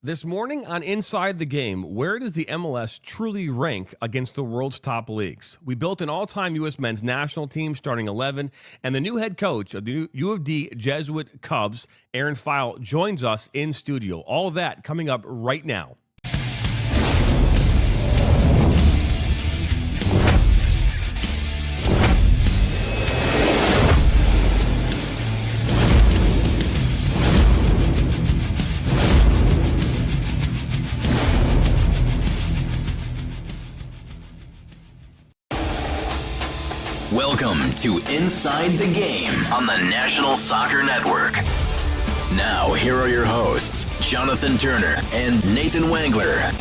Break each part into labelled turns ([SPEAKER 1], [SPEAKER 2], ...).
[SPEAKER 1] This morning on Inside the Game, where does the MLS truly rank against the world's top leagues? We built an all-time U.S. men's national team starting 11, and the new head coach of the U of D Jesuit Cubs, Aaron Pfeil, joins us in studio. All that coming up right now.
[SPEAKER 2] Welcome to Inside the Game on the National Soccer Network. Now, here are your hosts, Jonathan Turner and Nathan Wangler.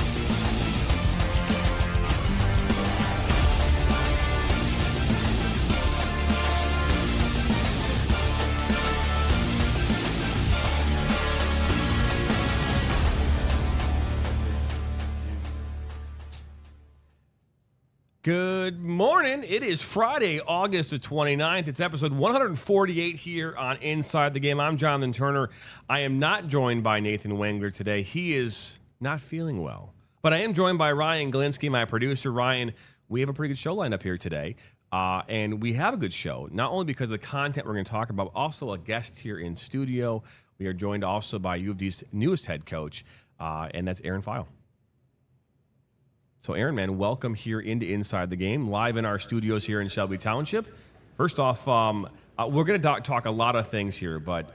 [SPEAKER 1] Good morning. It is Friday, August the 29th. It's episode 148 here on Inside the Game. I'm Jonathan Turner. I am not joined by Nathan Wangler today. He is not feeling well. But I am joined by Ryan Galinsky, my producer. Ryan, we have a pretty good show lined up here today. And we have a good show, not only because of the content we're going to talk about, but also a guest here in studio. We are joined also by U of D's newest head coach, and that's Aaron Pfeil. So, Aaron, man, welcome here into Inside the Game, live in our studios here in Shelby Township. First off, we're going to talk a lot of things here, but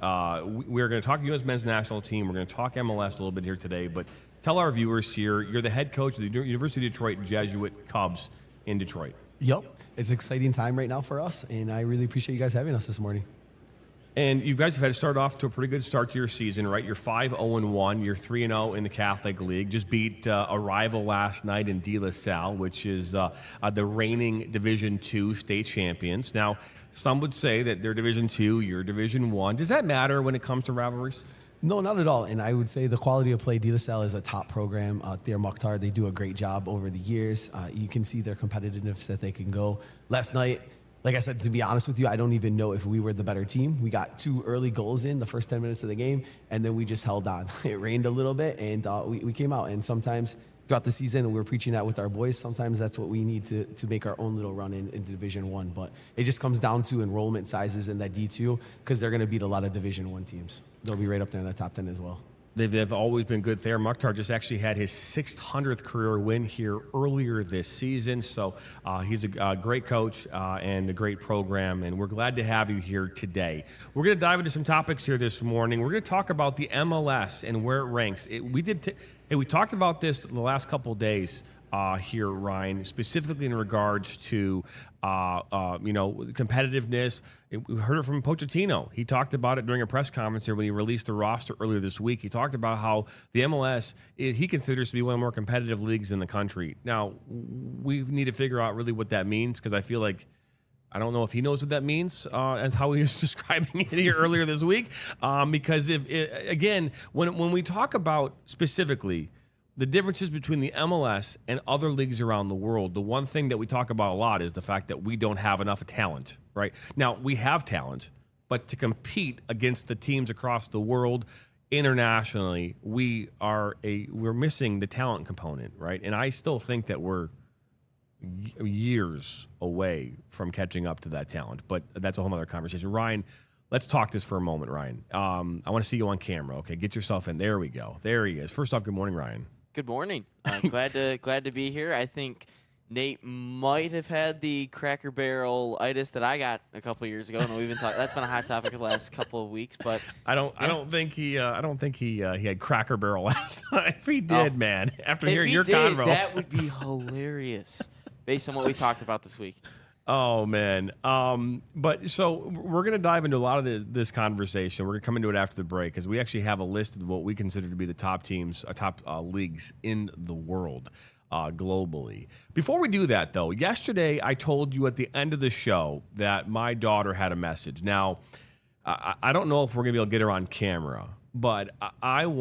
[SPEAKER 1] we're going to talk U.S. men's national team. We're going to talk MLS a little bit here today, but tell our viewers here, you're the head coach of the University of Detroit Jesuit Cubs in Detroit.
[SPEAKER 3] Yep. It's an exciting time right now for us, and I really appreciate you guys having us this morning.
[SPEAKER 1] And you guys have had to start off to a pretty good start to your season, right? You're 5-0-1. You're 3-0 in the Catholic League. Just beat a rival last night in De La Salle, which is the reigning Division II state champions. Now, some would say that they're Division II, you're Division I. Does that matter when it comes to rivalries?
[SPEAKER 3] No, not at all. And I would say the quality of play, De La Salle is a top program out there. Mukhtar, they do a great job over the years. You can see their competitiveness that they can go. Last night, like I said, to be honest with you, I don't even know if we were the better team. We got 2 early goals in the first 10 minutes of the game, and then we just held on. It rained a little bit, and we came out. And sometimes throughout the season, and we were preaching that with our boys, sometimes that's what we need to make our own little run in Division I. But it just comes down to enrollment sizes in that D2 because they're going to beat a lot of Division I teams. They'll be right up there in the top 10 as well.
[SPEAKER 1] They've always been good there. Mukhtar just actually had his 600th career win here earlier this season. So he's a great coach and a great program, and we're glad to have you here today. We're going to dive into some topics here this morning. We're going to talk about the MLS and where it ranks. We talked about this the last couple of days here, Ryan, specifically in regards to competitiveness. We heard it from Pochettino. He talked about it during a press conference here when he released the roster earlier this week. He talked about how the MLS he considers to be one of the more competitive leagues in the country. Now, we need to figure out really what that means, because I feel like I don't know if he knows what that means, as how he was describing it here earlier this week. Because when we talk about specifically the differences between the MLS and other leagues around the world, the one thing that we talk about a lot is the fact that we don't have enough talent, right? Now, we have talent, but to compete against the teams across the world internationally, we're missing the talent component, right? And I still think that we're years away from catching up to that talent, but that's a whole other conversation. Ryan, let's talk this for a moment, Ryan. I want to see you on camera. Okay, get yourself in. There we go. There he is. First off, good morning, Ryan.
[SPEAKER 4] Good morning. I'm glad to be here. I think Nate might have had the Cracker Barrel itis that I got a couple years ago, and we've been talking. That's been a hot topic the last couple of weeks. But
[SPEAKER 1] I don't think he had Cracker Barrel last time. If he did, man, after hearing your convo,
[SPEAKER 4] that would be hilarious, based on what we talked about this week.
[SPEAKER 1] Oh, man. But so we're going to dive into a lot of this conversation. We're going to come into it after the break, because we actually have a list of what we consider to be the top teams, top leagues in the world globally. Before we do that, though, yesterday I told you at the end of the show that my daughter had a message. Now, I don't know if we're going to be able to get her on camera, but I've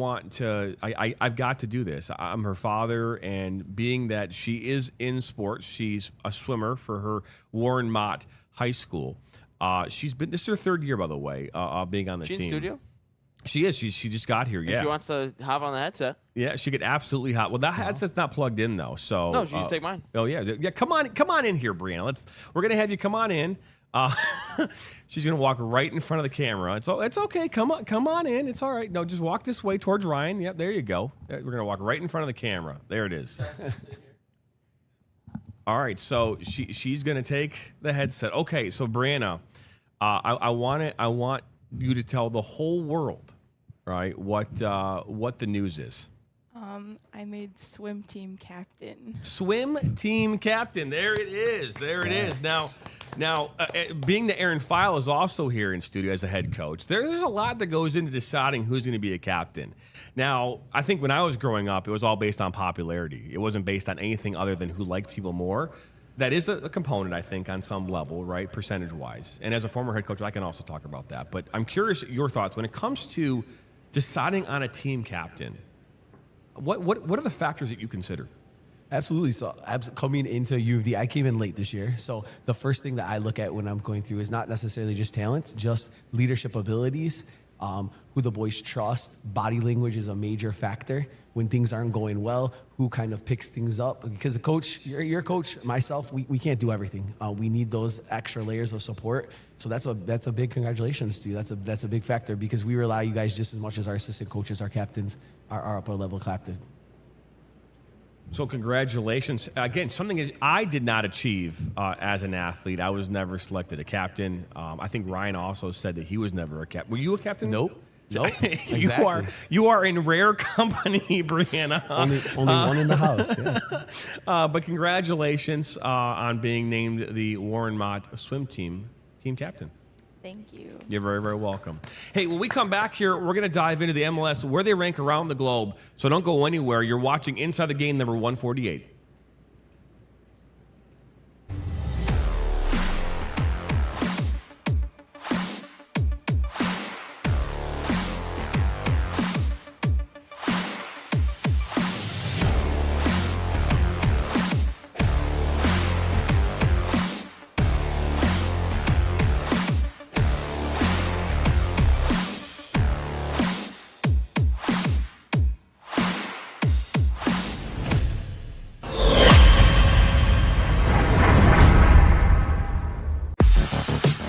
[SPEAKER 1] got to do this. I'm her father, and being that she is in sports, she's a swimmer for her Warren Mott High School. This is her 3rd year, by the way, being on the team.
[SPEAKER 4] She in studio?
[SPEAKER 1] She is. She just got here.
[SPEAKER 4] If
[SPEAKER 1] Yeah.
[SPEAKER 4] she wants to hop on the headset.
[SPEAKER 1] Yeah, she could absolutely hot. Well, that headset's not plugged in though, so
[SPEAKER 4] No, she just take mine.
[SPEAKER 1] Oh yeah, yeah. Come on in here, Brianna. We're gonna have you come on in. She's gonna walk right in front of the camera. It's okay. Come on in. It's all right. No, just walk this way towards Ryan. Yep, there you go. We're gonna walk right in front of the camera. There it is. All right, so she's gonna take the headset. Okay, so Brianna, I want you to tell the whole world, right, what the news is.
[SPEAKER 5] I made swim team captain.
[SPEAKER 1] Swim team captain. There it is. There it is. Now, being that Aaron Pfeil is also here in studio as a head coach, there's a lot that goes into deciding who's going to be a captain. Now, I think when I was growing up, it was all based on popularity. It wasn't based on anything other than who liked people more. That is a component, I think, on some level, right, percentage-wise. And as a former head coach, I can also talk about that. But I'm curious your thoughts when it comes to deciding on a team captain. What are the factors that you consider?
[SPEAKER 3] Absolutely. So coming into U of D, I came in late this year. So the first thing that I look at when I'm going through is not necessarily just talent, just leadership abilities, who the boys trust. Body language is a major factor. When things aren't going well, who kind of picks things up. Because the coach, your coach, myself, we can't do everything. We need those extra layers of support. So that's a big congratulations to you. That's a big factor because we rely on you guys just as much as our assistant coaches, our captains, our upper level captain.
[SPEAKER 1] So congratulations. Again, something that I did not achieve as an athlete. I was never selected a captain. I think Ryan also said that he was never a captain. Were you a captain?
[SPEAKER 3] Nope. Exactly.
[SPEAKER 1] You are in rare company, Brianna.
[SPEAKER 3] Only one in the house. Yeah.
[SPEAKER 1] But congratulations on being named the Warren Mott swim team captain.
[SPEAKER 5] Thank you.
[SPEAKER 1] You're very, very welcome. Hey, when we come back here, we're going to dive into the MLS, where they rank around the globe. So don't go anywhere. You're watching Inside the Game number 148.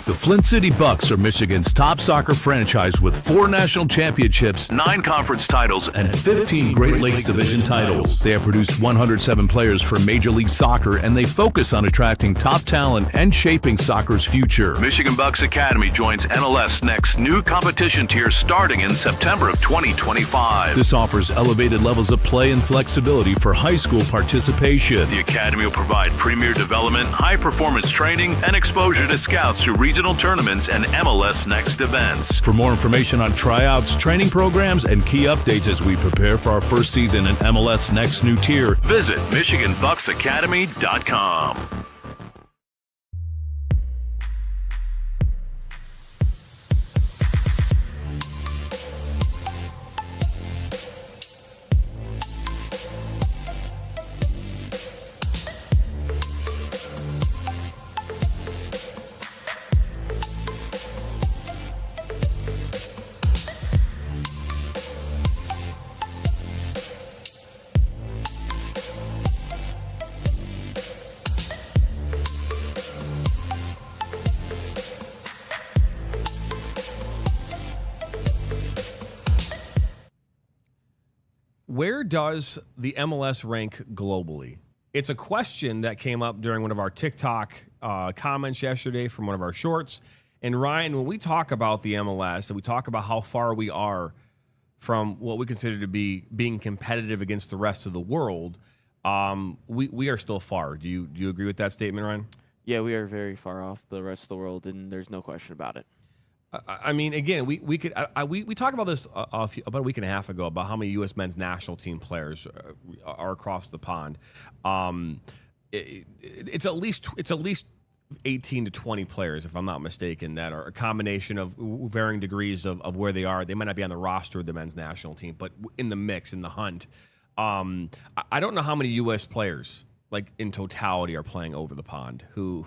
[SPEAKER 6] The Flint City Bucks are Michigan's top soccer franchise with 4 national championships, 9 conference titles, and 15 Great Lakes Division titles. They have produced 107 players for Major League Soccer, and they focus on attracting top talent and shaping soccer's future. Michigan Bucks Academy joins NLS Next new competition tier starting in September of 2025. This offers elevated levels of play and flexibility for high school participation. The Academy will provide premier development, high-performance training, and exposure to scouts through regional tournaments and MLS Next events. For more information on tryouts, training programs, and key updates as we prepare for our first season in MLS Next new tier, visit MichiganBucksAcademy.com.
[SPEAKER 1] Where does the MLS rank globally? It's a question that came up during one of our TikTok comments yesterday from one of our shorts. And Ryan, when we talk about the MLS and we talk about how far we are from what we consider to be being competitive against the rest of the world, we are still far. Do you agree with that statement, Ryan?
[SPEAKER 4] Yeah, we are very far off the rest of the world, and there's no question about it.
[SPEAKER 1] I mean, again, we talked about this about a week and a half ago about how many U.S. men's national team players are across the pond. It's at least 18 to 20 players, if I'm not mistaken, that are a combination of varying degrees of where they are. They might not be on the roster of the men's national team, but in the mix, in the hunt. I don't know how many U.S. players, like in totality, are playing over the pond who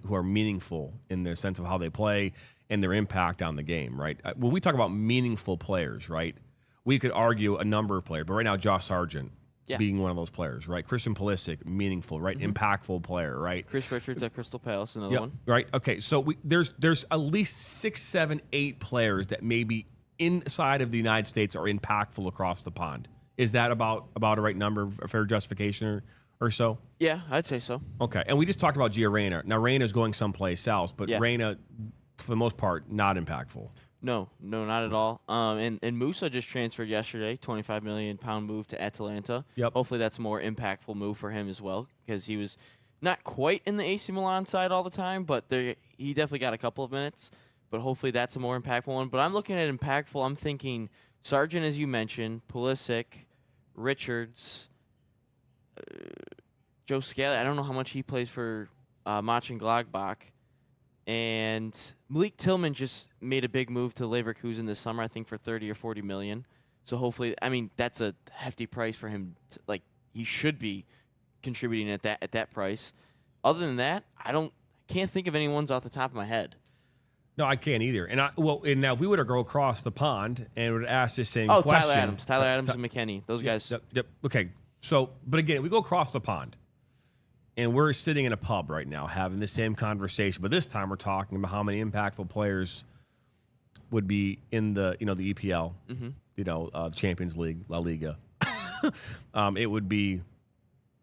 [SPEAKER 1] are meaningful in their sense of how they play and their impact on the game, right? When we talk about meaningful players, right, we could argue a number of players, but right now Josh Sargent being one of those players, right? Christian Pulisic, meaningful, right? Impactful player, right?
[SPEAKER 4] Chris Richards at Crystal Palace, another one.
[SPEAKER 1] Right. Okay. So there's at least 6, 7, 8 players that maybe inside of the United States are impactful across the pond. Is that about a right number, a fair justification or so?
[SPEAKER 4] Yeah, I'd say so.
[SPEAKER 1] Okay. And we just talked about Gio Reyna. Now Reyna's going someplace else, but Reyna, for the most part, not impactful.
[SPEAKER 4] No, not at all. And Musa just transferred yesterday, £25 million move to Atalanta.
[SPEAKER 1] Yep.
[SPEAKER 4] Hopefully that's a more impactful move for him as well, because he was not quite in the AC Milan side all the time, but he definitely got a couple of minutes. But hopefully that's a more impactful one. But I'm looking at impactful. I'm thinking Sargent, as you mentioned, Pulisic, Richards, Joe Scally. I don't know how much he plays for Mönchengladbach. And Malik Tillman just made a big move to Leverkusen this summer, I think for 30 or 40 million. So hopefully, I mean, that's a hefty price for him. He should be contributing at that price. Other than that, can't think of anyone's off the top of my head.
[SPEAKER 1] No, I can't either. And now if we were to go across the pond and would ask the same question.
[SPEAKER 4] Tyler Adams and McKennie, those guys.
[SPEAKER 1] Yep. Okay. So, but again, we go across the pond. And we're sitting in a pub right now having the same conversation, but this time we're talking about how many impactful players would be in the the EPL, Champions League, La Liga. It would be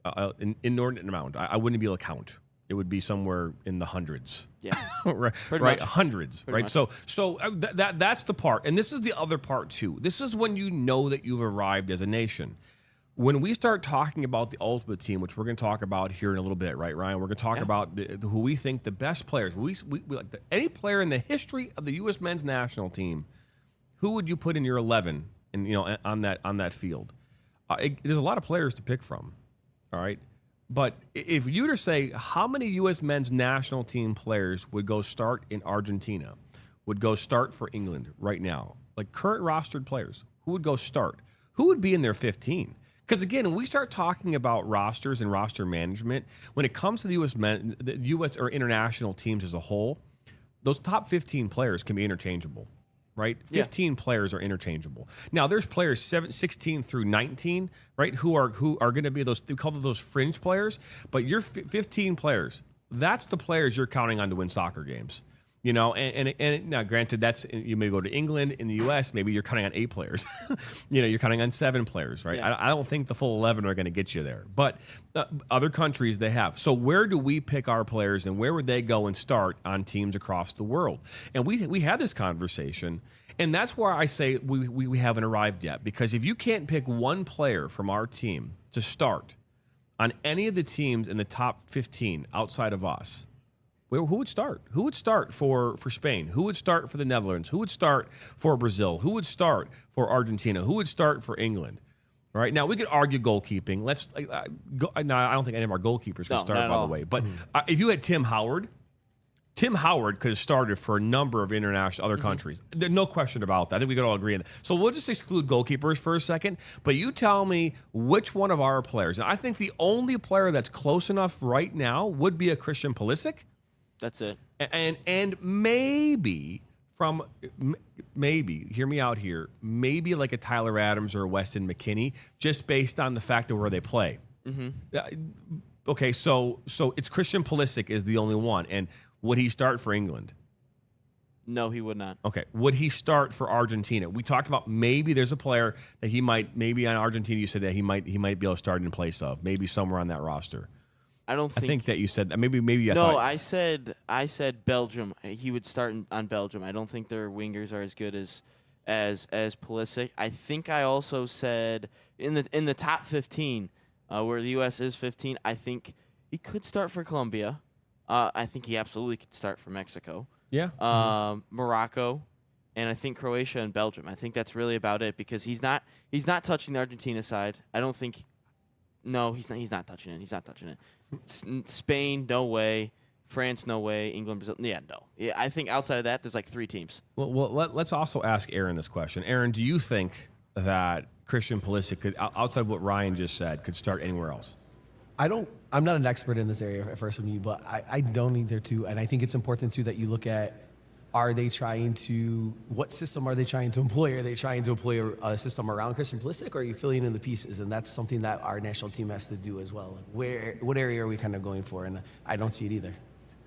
[SPEAKER 1] an inordinate amount. I wouldn't be able to count. It would be somewhere in the hundreds.
[SPEAKER 4] Yeah,
[SPEAKER 1] right, hundreds.
[SPEAKER 4] Pretty
[SPEAKER 1] Right,
[SPEAKER 4] much.
[SPEAKER 1] so that's the part, and this is the other part too. This is when you know that you've arrived as a nation. When we start talking about the ultimate team, which we're going to talk about here in a little bit, right, Ryan? We're going to talk about who we think the best players. We like any player in the history of the U.S. men's national team. Who would you put in your 11? And on that field, there's a lot of players to pick from. All right, but if you were to say how many U.S. men's national team players would go start in Argentina, would go start for England right now, like current rostered players, who would go start? Who would be in their 15? Because again, when we start talking about rosters and roster management, when it comes to the U.S. or international teams as a whole, those top 15 players can be interchangeable, right? 15 players are interchangeable. Now, there's players 16 through 19, right, who are going to be those, we call them those fringe players, but your 15 players, that's the players you're counting on to win soccer games. And now granted, you may go to England. In the U.S., maybe you're counting on 8 players. You're counting on 7 players, right?
[SPEAKER 4] Yeah.
[SPEAKER 1] I don't think the full 11 are going to get you there. But other countries, they have. So where do we pick our players, and where would they go and start on teams across the world? And we had this conversation, and that's where I say we haven't arrived yet. Because if you can't pick one player from our team to start on any of the teams in the top 15 outside of us, who would start? Who would start for Spain? Who would start for the Netherlands? Who would start for Brazil? Who would start for Argentina? Who would start for England? All right. Now, we could argue goalkeeping. Now, I don't think any of our goalkeepers could start, by the way. But if you had Tim Howard could have started for a number of international other countries. There's no question about that. I think we could all agree on that. So we'll just exclude goalkeepers for a second. But you tell me which one of our players. And I think the only player that's close enough right now would be a Christian Pulisic.
[SPEAKER 4] That's it.
[SPEAKER 1] And maybe hear me out here, maybe like a Tyler Adams or a Weston McKennie, just based on the fact of where they play. Okay, so it's Christian Pulisic is the only one. And would he start for England?
[SPEAKER 4] No, he would not.
[SPEAKER 1] Okay, would he start for Argentina? We talked about maybe there's a player that maybe on Argentina you said that he might be able to start in place of, maybe somewhere on that roster.
[SPEAKER 4] I think
[SPEAKER 1] that you said that. Maybe.
[SPEAKER 4] I said Belgium. He would start on Belgium. I don't think their wingers are as good as Pulisic. I think I also said in the top 15, where the U.S. is 15. I think he could start for Colombia. I think he absolutely could start for Mexico.
[SPEAKER 1] Yeah.
[SPEAKER 4] Morocco, and I think Croatia and Belgium. I think that's really about it, because he's not touching the Argentina side. I don't think. No, he's not touching it. He's not touching it. Spain, no way. France, no way. England, Brazil, no. Yeah, I think outside of that, there's like 3 teams.
[SPEAKER 1] Well, let's also ask Aaron this question. Aaron, do you think that Christian Pulisic could, outside of what Ryan just said, could start anywhere else?
[SPEAKER 3] I'm not an expert in this area for SMU, but I don't either too. And I think it's important too that you look at what system are they trying to employ? Are they trying to employ a system around Christian Pulisic, or are you filling in the pieces? And that's something that our national team has to do as well. What area are we kind of going for? And I don't see it either.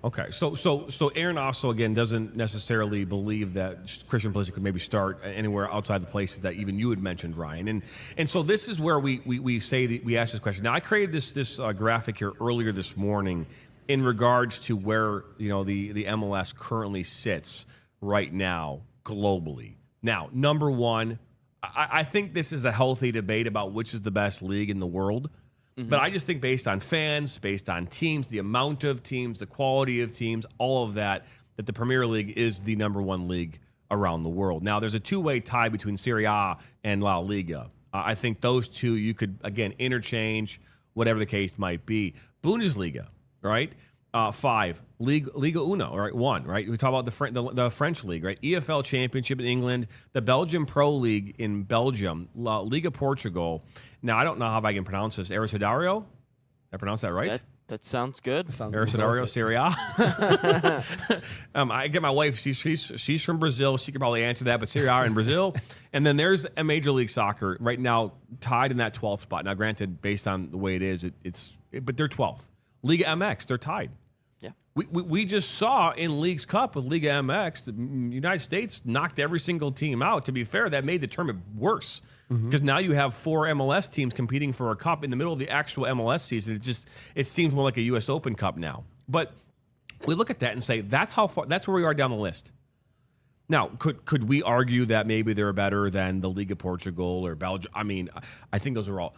[SPEAKER 1] Okay, so Aaron also again doesn't necessarily believe that Christian Pulisic could maybe start anywhere outside the places that even you had mentioned, Ryan. And so this is where we say that we ask this question. Now I created this graphic here earlier this morning in regards to where the MLS currently sits right now globally. Now, number one, I think this is a healthy debate about which is the best league in the world. But I just think based on fans, based on teams, the amount of teams, the quality of teams, all of that the Premier League is the number one league around the world. Now, there's a two-way tie between Serie A and La Liga. I think those two you could, again, interchange, whatever the case might be. Bundesliga, right? 5. Liga Uno, right? 1, right? We talk about the French league, right? EFL Championship in England, the Belgian Pro League in Belgium, La Liga Portugal. Now, I don't know how I can pronounce this. Arecidario? Did I pronounce that right?
[SPEAKER 4] That sounds good.
[SPEAKER 1] Arecidario, Serie A. I get my wife. She's from Brazil. She could probably answer that. But Serie A in Brazil, and then there's a Major League Soccer right now tied in that 12th spot. Now, granted, based on the way it is, but they're 12th. Liga MX, they're tied.
[SPEAKER 4] Yeah.
[SPEAKER 1] We just saw in League's Cup with Liga MX, the United States knocked every single team out. To be fair, that made the tournament worse because now you have 4 MLS teams competing for a cup in the middle of the actual MLS season. It seems more like a U.S. Open Cup now. But we look at that and say that's where we are down the list. Now, could we argue that maybe they're better than the Liga Portugal or Belgium? I mean, I think those are all.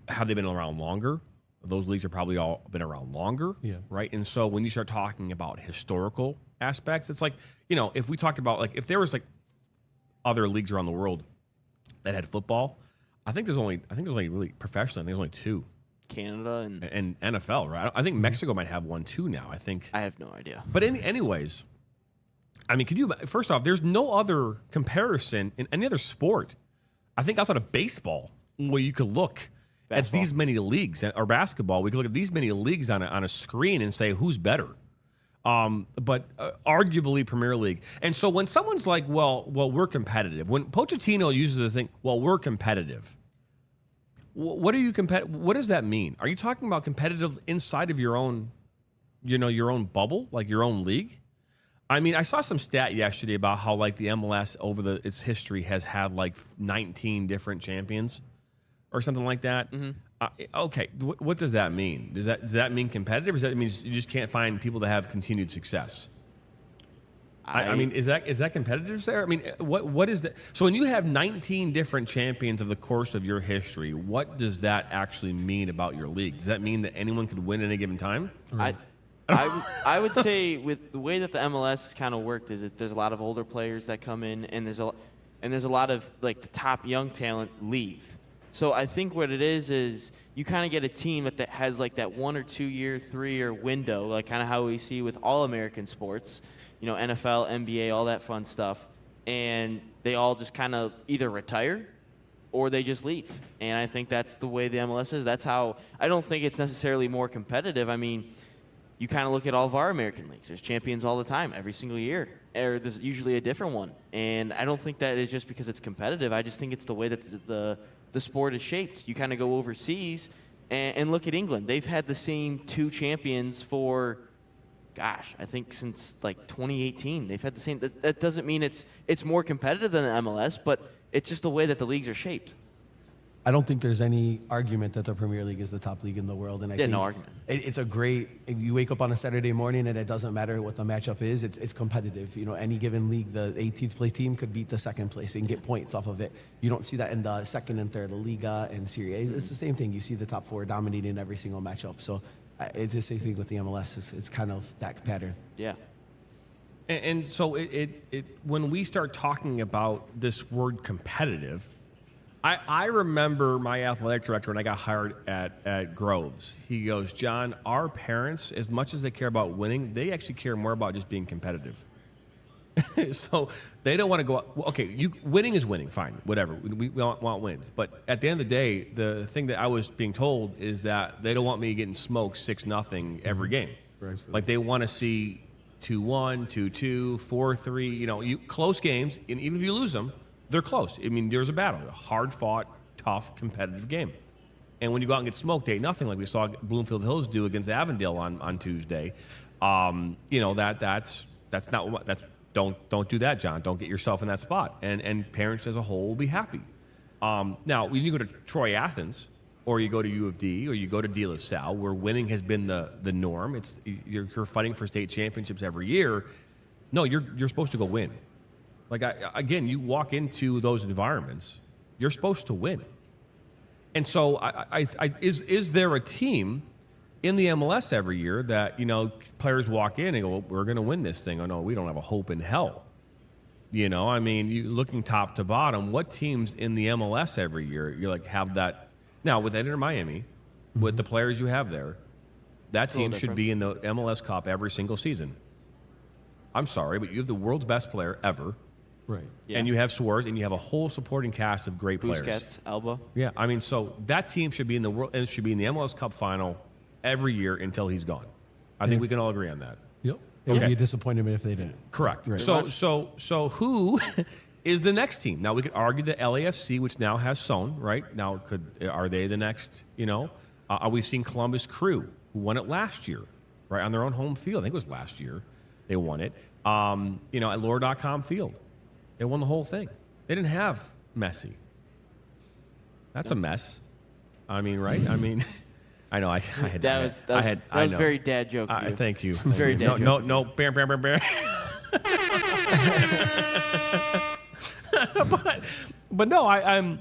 [SPEAKER 1] Have they been around longer? Those leagues have probably all been around longer, right? And so when you start talking about historical aspects, it's like, if we talked about, if there was, other leagues around the world that had football, I think there's only really professional, I think there's only 2.
[SPEAKER 4] Canada
[SPEAKER 1] and NFL, right? I think Mexico might have one too now, I think.
[SPEAKER 4] I have no idea.
[SPEAKER 1] But anyways, I mean, first off, there's no other comparison in any other sport, I think outside of baseball, where you could look at these many leagues, or basketball, we can look at these many leagues on a screen and say who's better. But arguably Premier League. And so when someone's like, well, we're competitive. When Pochettino uses the thing, well, we're competitive. What does that mean? Are you talking about competitive inside of your own, your own bubble, like your own league? I mean, I saw some stat yesterday about how the MLS over its history has had 19 different champions. Or something like that. Okay, what does that mean? Does that mean competitive? Or does that mean you just can't find people that have continued success? I mean, is that competitive there? I mean, what is that? So when you have 19 different champions of the course of your history, what does that actually mean about your league? Does that mean that anyone could win at any given time?
[SPEAKER 4] I would say with the way that the MLS has kind of worked is that there's a lot of older players that come in, and there's a lot of the top young talent leave. So I think what it is you kind of get a team that has that 1 or 2 year, 3 year window, kind of how we see with all American sports, NFL, NBA, all that fun stuff, and they all just kind of either retire or they just leave. And I think that's the way the MLS is. That's how I don't think it's necessarily more competitive. I mean, you kind of look at all of our American leagues. There's champions all the time, every single year. Or there's usually a different one. And I don't think that is just because it's competitive. I just think it's the way that the sport is shaped. You kind of go overseas and look at England. They've had the same 2 champions for, I think since 2018. They've had the same. That doesn't mean it's more competitive than the MLS, but it's just the way that the leagues are shaped.
[SPEAKER 3] I don't think there's any argument that the Premier League is the top league in the world. And I think
[SPEAKER 4] no argument.
[SPEAKER 3] It's a great, you wake up on a Saturday morning and it doesn't matter what the matchup is. It's competitive. Any given league, the 18th place team could beat the second place and get points off of it. You don't see that in the second and third, the Liga and Serie A. It's the same thing. You see the top 4 dominating every single matchup. So it's the same thing with the MLS. It's kind of that pattern.
[SPEAKER 4] Yeah.
[SPEAKER 1] And so when we start talking about this word competitive, I remember my athletic director when I got hired at Groves. He goes, John, our parents, as much as they care about winning, they actually care more about just being competitive. So they don't want to go out. Well, okay, winning is winning, fine, whatever. We want wins. But at the end of the day, the thing that I was being told is that they don't want me getting smoked 6-0 every game.
[SPEAKER 3] Right.
[SPEAKER 1] They want to see 2-1, 2-2, 4-3. You know, close games, and even if you lose them, they're close. I mean, there's a battle, a hard-fought, tough, competitive game. And when you go out and get smoked 8-0, like we saw Bloomfield Hills do against Avondale on Tuesday, you know, that's not what that's. Don't do that, John. Don't get yourself in that spot. And parents as a whole will be happy. Now, when you go to Troy Athens, or you go to U of D, or you go to De La Salle, where winning has been the norm, you're fighting for state championships every year. No, you're supposed to go win. Like again, you walk into those environments, you're supposed to win. And so, is there a team in the MLS every year that, you know, players walk in and go, well, we're going to win this thing? Oh no, we don't have a hope in hell. You know, I mean, you looking top to bottom, what teams in the MLS every year you like have that? Now with Inter Miami, with the players you have there, that team should be in the MLS Cup every single season. I'm sorry, but you have the world's best player ever.
[SPEAKER 3] Right.
[SPEAKER 4] Yeah.
[SPEAKER 1] And you have Suarez, and you have a whole supporting cast of great players.
[SPEAKER 4] Busquets, Alba.
[SPEAKER 1] Yeah, I mean, so that team should be in the world, and should be in the MLS Cup final every year until he's gone. I think we can all agree on that.
[SPEAKER 3] Yep. It would be a disappointment if they didn't.
[SPEAKER 1] Correct.
[SPEAKER 3] Right.
[SPEAKER 1] So who is the next team? Now we could argue that LAFC, which now has Son, right? Now are they the next? You know, we've seen Columbus Crew, who won it last year, right, on their own home field. I think it was last year they won it. You know, at Lure.com Field, they won the whole thing. They didn't have Messi. That's a mess. I mean, right? I mean. I know. That was
[SPEAKER 4] very dad joke.
[SPEAKER 1] Thank you.
[SPEAKER 4] Very dad joke.
[SPEAKER 1] No. Bam. but no. I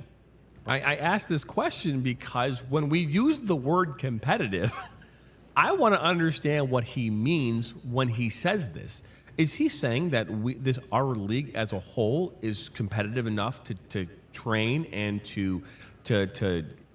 [SPEAKER 1] asked this question because when we use the word competitive, I want to understand what he means when he says this. Is he saying that our league as a whole is competitive enough to train and to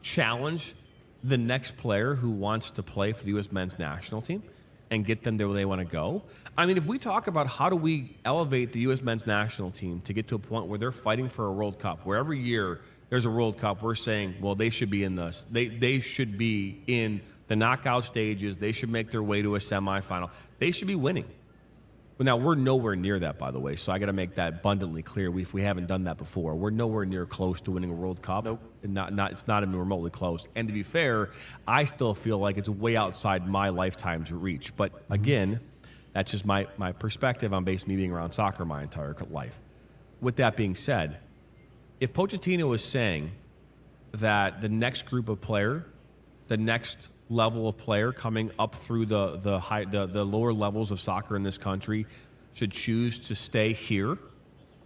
[SPEAKER 1] challenge the next player who wants to play for the U.S. men's national team and get them there where they want to go? I mean, if we talk about how do we elevate the U.S. men's national team to get to a point where they're fighting for a World Cup, where every year there's a World Cup, we're saying, well, they should be in this. They should be in the knockout stages. They should make their way to a semifinal. They should be winning. Well, now, we're nowhere near that, by the way, so I got to make that abundantly clear. If we haven't done that before, we're nowhere near close to winning a World Cup.
[SPEAKER 4] Nope.
[SPEAKER 1] It's not even remotely close. And to be fair, I still feel like it's way outside my lifetime's reach. But again, that's just my perspective on me being around soccer my entire life. With that being said, if Pochettino is saying that the next group of player, the next level of player coming up through the lower levels of soccer in this country should choose to stay here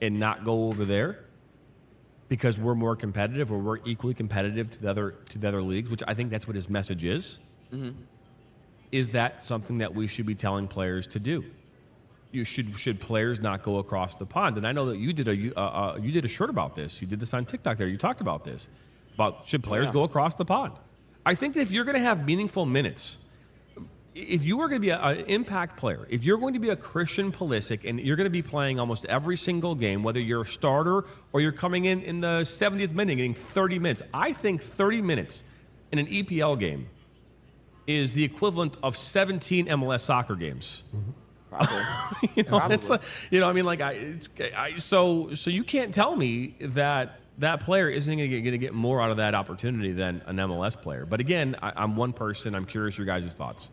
[SPEAKER 1] and not go over there because we're more competitive or we're equally competitive to the other leagues, which I think that's what his message is. Mm-hmm. Is that something that we should be telling players to do? Should players not go across the pond? And I know that you did a shirt about this. You did this on TikTok there. You talked about this. About should players go across the pond? I think that if you're going to have meaningful minutes, if you are going to be an impact player, if you're going to be a Christian Pulisic and you're going to be playing almost every single game, whether you're a starter or you're coming in the 70th minute getting 30 minutes, I think 30 minutes in an EPL game is the equivalent of 17 MLS soccer games.
[SPEAKER 4] Mm-hmm. Probably.
[SPEAKER 1] It's like, I mean, like so you can't tell me that player isn't going to get more out of that opportunity than an MLS player. But again, I'm one person. I'm curious your guys' thoughts.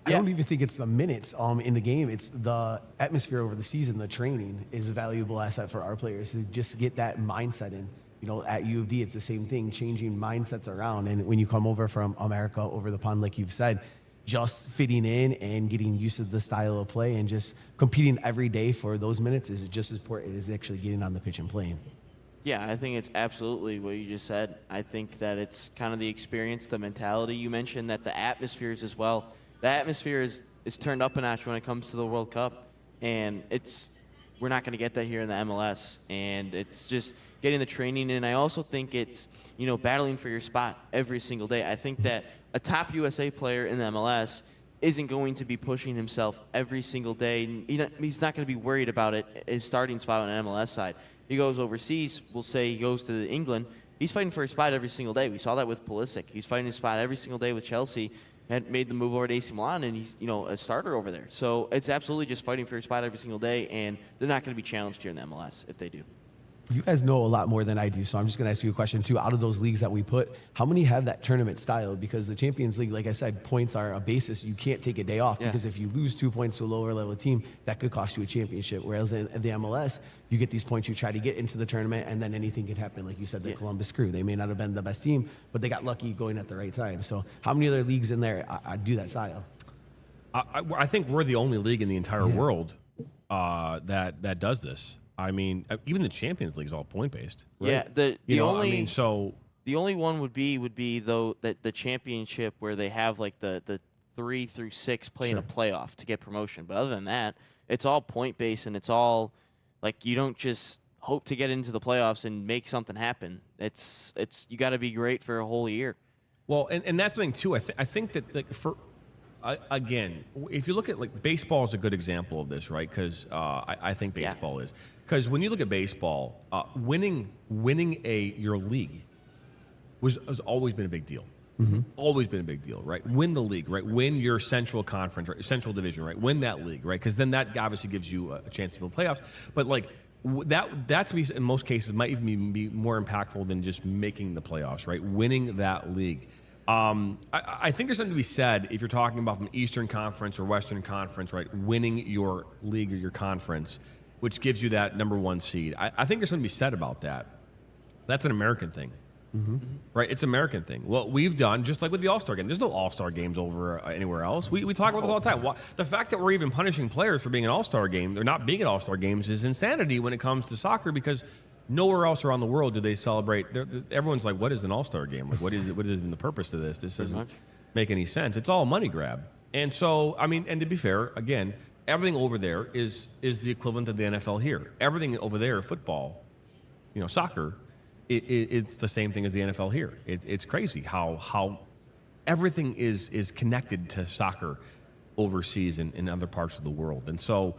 [SPEAKER 3] I don't even think it's the minutes in the game. It's the atmosphere over the season. The training is a valuable asset for our players to just get that mindset in. You know, at U of D, it's the same thing, changing mindsets around. And when you come over from America, over the pond, like you've said, just fitting in and getting used to the style of play and just competing every day for those minutes is just as important as actually getting on the pitch and playing.
[SPEAKER 4] Yeah, I think it's absolutely what you just said. I think that it's kind of the experience, the mentality. You mentioned that the atmospheres as well. The atmosphere is turned up a notch when it comes to the World Cup, and we're not going to get that here in the MLS. And it's just getting the training in. I also think it's, battling for your spot every single day. I think that a top USA player in the MLS isn't going to be pushing himself every single day. He's not going to be worried about his starting spot on the MLS side. He goes overseas, we'll say he goes to England, he's fighting for his spot every single day. We saw that with Pulisic. He's fighting his spot every single day with Chelsea. had made the move over to AC Milan, and he's a starter over there. So it's absolutely just fighting for your spot every single day, and they're not going to be challenged here in the MLS if they do.
[SPEAKER 3] You guys know a lot more than I do, so I'm just going to ask you a question too. Out of those leagues that we put, how many have that tournament style? Because the Champions League, like I said, points are a basis. You can't take a day off because if you lose 2 points to a lower level team, that could cost you a championship. Whereas in the MLS, you get these points, you try to get into the tournament, and then anything can happen. Like you said, the Columbus Crew, they may not have been the best team, but they got lucky going at the right time. So how many other leagues in there do that style?
[SPEAKER 1] I think we're the only league in the entire world that does this. I mean, even the Champions League is all point based. Right?
[SPEAKER 4] Yeah, the only
[SPEAKER 1] so
[SPEAKER 4] the only one would be though that the championship where they have like the 3 through 6 play in a playoff to get promotion. But other than that, it's all point based, and it's all like you don't just hope to get into the playoffs and make something happen. It's you got to be great for a whole year.
[SPEAKER 1] Well, and that's the thing too. I think that like again, if you look at like baseball is a good example of this, right? Because I think baseball is. Because when you look at baseball, winning your league has always been a big deal. Mm-hmm. Always been a big deal, right? Win the league, right? Win your Central Conference, right? Central Division, right? Win that league, right? Because then that obviously gives you a chance to win playoffs. But like that to me, in most cases, might even be more impactful than just making the playoffs, right? Winning that league. I think there's something to be said if you're talking about from Eastern Conference or Western Conference, right? Winning your league or your conference, which gives you that number 1 seed. I think there's something to be said about that. That's an American thing, right? It's an American thing. What we've done, just like with the All-Star game, there's no All-Star games over anywhere else. We talk about this all the time. The fact that we're even punishing players for being an All-Star game or not being at All-Star games is insanity when it comes to soccer because nowhere else around the world do they celebrate. Everyone's like, what is an All-Star game? Like, what is even the purpose of this? This doesn't make any sense. It's all a money grab. And so, I mean, and to be fair, again, everything over there is the equivalent of the NFL here. Everything over there, football, soccer, it's the same thing as the NFL here. It's crazy how everything is connected to soccer overseas and in other parts of the world. And so,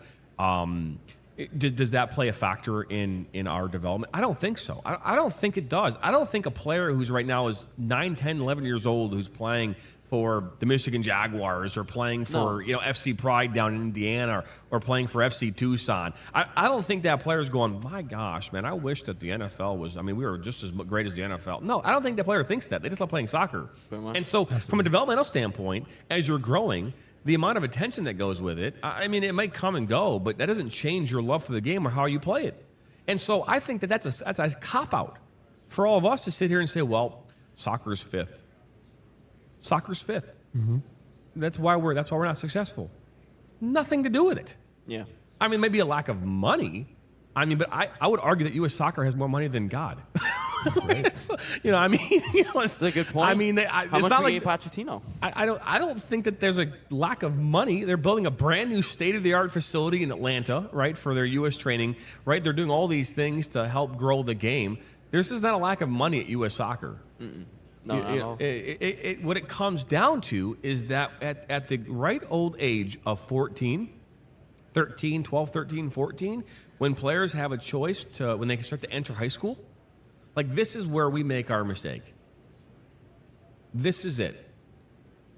[SPEAKER 1] does that play a factor in our development? I don't think so. I don't think it does. I don't think a player who's right now is 9, 10, 11 years old who's playing for the Michigan Jaguars or playing for FC Pride down in Indiana or playing for FC Tucson. I don't think that player's going, my gosh, man, I wish that the NFL was, we were just as great as the NFL. No, I don't think that player thinks that. They just love playing soccer. And so from a developmental standpoint, as you're growing, the amount of attention that goes with it, it might come and go, but that doesn't change your love for the game or how you play it. And so I think that's a cop-out for all of us to sit here and say, well, soccer's fifth. Soccer's fifth. Mm-hmm. That's why we're not successful. Nothing to do with it.
[SPEAKER 4] Yeah.
[SPEAKER 1] Maybe a lack of money. But I would argue that U.S. Soccer has more money than God. It's
[SPEAKER 4] a good point.
[SPEAKER 1] How
[SPEAKER 4] much
[SPEAKER 1] not
[SPEAKER 4] we gave Pochettino?
[SPEAKER 1] I don't think that there's a lack of money. They're building a brand new state-of-the-art facility in Atlanta, right, for their U.S. training, right? They're doing all these things to help grow the game. There's just not a lack of money at U.S. Soccer.
[SPEAKER 4] Mm-mm. No.
[SPEAKER 1] What it comes down to is that at the right old age of 12, 13, 14, when players have a choice when they can start to enter high school, like this is where we make our mistake. This is it.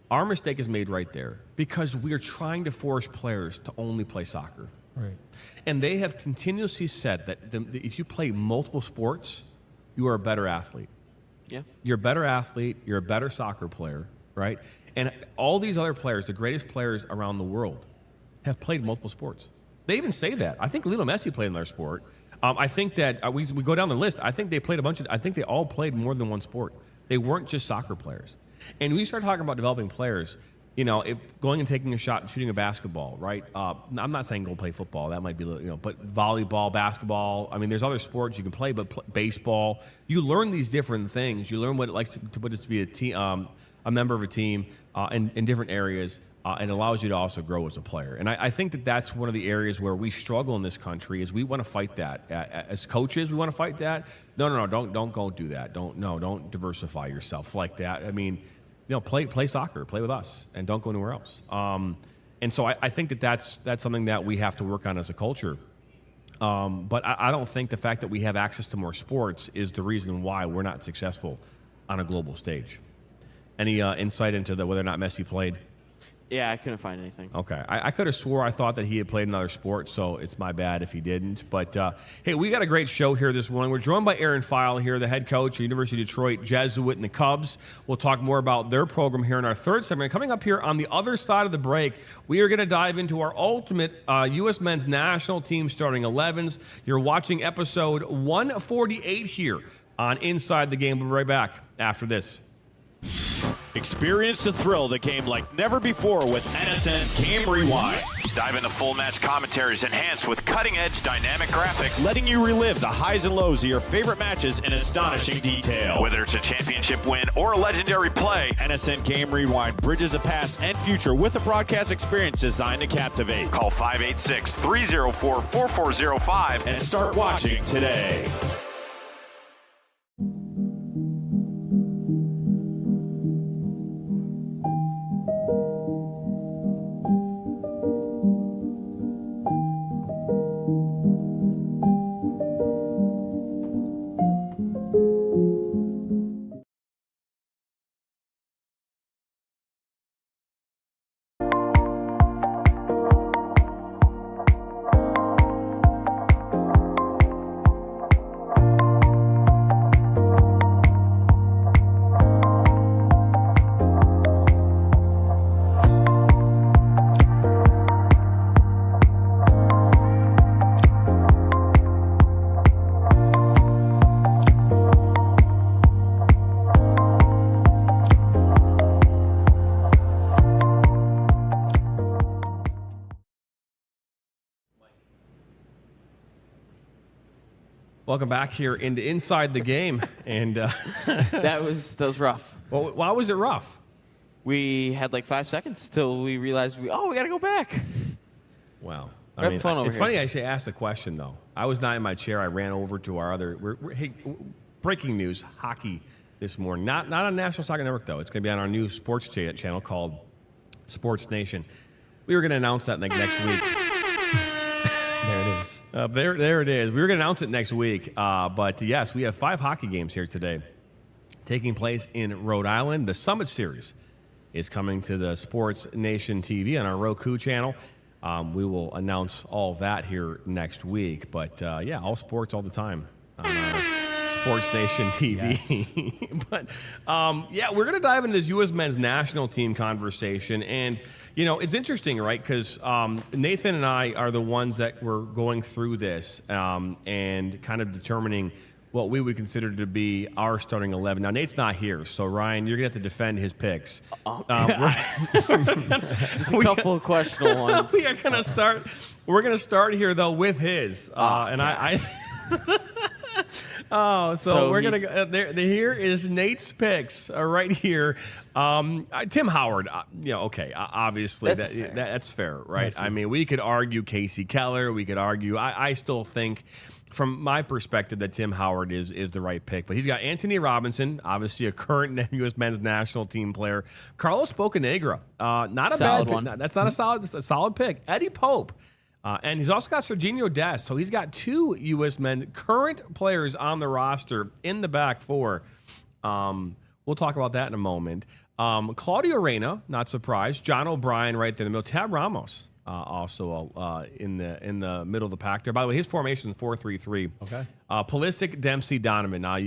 [SPEAKER 1] Our mistake is made right there because we are trying to force players to only play soccer.
[SPEAKER 3] Right.
[SPEAKER 1] And they have continuously said that if you play multiple sports, you are a better athlete.
[SPEAKER 4] Yeah.
[SPEAKER 1] You're a better athlete. You're a better soccer player, right? And all these other players, the greatest players around the world, have played multiple sports. They even say that. I think Lionel Messi played in their sport. I think that we go down the list. I think they played I think they all played more than one sport. They weren't just soccer players. And when you start talking about developing players, if going and taking a shot and shooting a basketball, right? I'm not saying go play football. That might be, but volleyball, basketball. There's other sports you can play, but baseball. You learn these different things. You learn what it likes to be a team, a member of a team in different areas, and allows you to also grow as a player. And I think that that's one of the areas where we struggle in this country is we want to fight that. As coaches, we want to fight that. No, don't go do that. Don't diversify yourself like that. Play soccer, play with us, and don't go anywhere else. And so I think that's something that we have to work on as a culture. But I don't think the fact that we have access to more sports is the reason why we're not successful on a global stage. Any insight into whether or not Messi played?
[SPEAKER 4] Yeah, I couldn't find anything.
[SPEAKER 1] Okay. I could have swore I thought that he had played another sport, so it's my bad if he didn't. But, hey, we got a great show here this morning. We're joined by Aaron Pfeil here, the head coach of University of Detroit Jesuit and the Cubs. We'll talk more about their program here in our third segment. Coming up here on the other side of the break, we are going to dive into our ultimate U.S. men's national team starting 11s. You're watching episode 148 here on Inside the Game. We'll be right back after this.
[SPEAKER 7] Experience the thrill of the game like never before with NSN's Game Rewind. Dive into full match commentaries enhanced with cutting-edge dynamic graphics, letting you relive the highs and lows of your favorite matches in astonishing detail. Whether it's a championship win or a legendary play, NSN Game Rewind bridges the past and future with a broadcast experience designed to captivate. Call 586-304-4405 and start watching today.
[SPEAKER 1] Welcome back here into Inside the Game. And
[SPEAKER 4] That was rough.
[SPEAKER 1] well, why was it rough?
[SPEAKER 4] We had like 5 seconds till we realized we got to go back.
[SPEAKER 1] Wow.
[SPEAKER 4] We're having fun over
[SPEAKER 1] it's
[SPEAKER 4] here.
[SPEAKER 1] funny I should ask the question, though. I was not in my chair. I ran over to our other hey, breaking news, hockey this morning. Not on National Soccer Network, though. It's going to be on our new sports channel called Sports Nation. We were going to announce that next week.
[SPEAKER 3] There it is.
[SPEAKER 1] There it is. We were going to announce it next week. But, yes, we have 5 hockey games here today taking place in Rhode Island. The Summit Series is coming to the Sports Nation TV on our Roku channel. We will announce all that here next week. But, yeah, all sports all the time on our Sports Nation TV. Yes. But, yeah, we're going to dive into this U.S. men's national team conversation. And, you know, it's interesting, right? Because Nathan and I are the ones that were going through this and kind of determining what we would consider to be our starting 11. Now, Nate's not here, so Ryan, you're going to have to defend his picks.
[SPEAKER 4] Just a couple of questionable ones.
[SPEAKER 1] We are going to start. We're going to start here though with his, and I so we're gonna go. Here is Nate's picks right here. Tim Howard. Okay. Obviously, that's fair, right? Absolutely. I mean, we could argue Casey Keller. We could argue. I still think, from my perspective, that Tim Howard is the right pick. But he's got Anthony Robinson, obviously a current U.S. men's national team player. Carlos Bocanegra, not a
[SPEAKER 4] solid
[SPEAKER 1] bad
[SPEAKER 4] one.
[SPEAKER 1] pick. That's not a solid pick. Eddie Pope. And he's also got Serginho Dest. So he's got 2 U.S. men, current players on the roster in the back 4. We'll talk about that in a moment. Claudio Reyna, not surprised. John O'Brien right there in the middle. Tab Ramos also in the middle of the pack there. By the way, his formation is 4-3-3. Okay. Pulisic, Dempsey, Donovan. Now,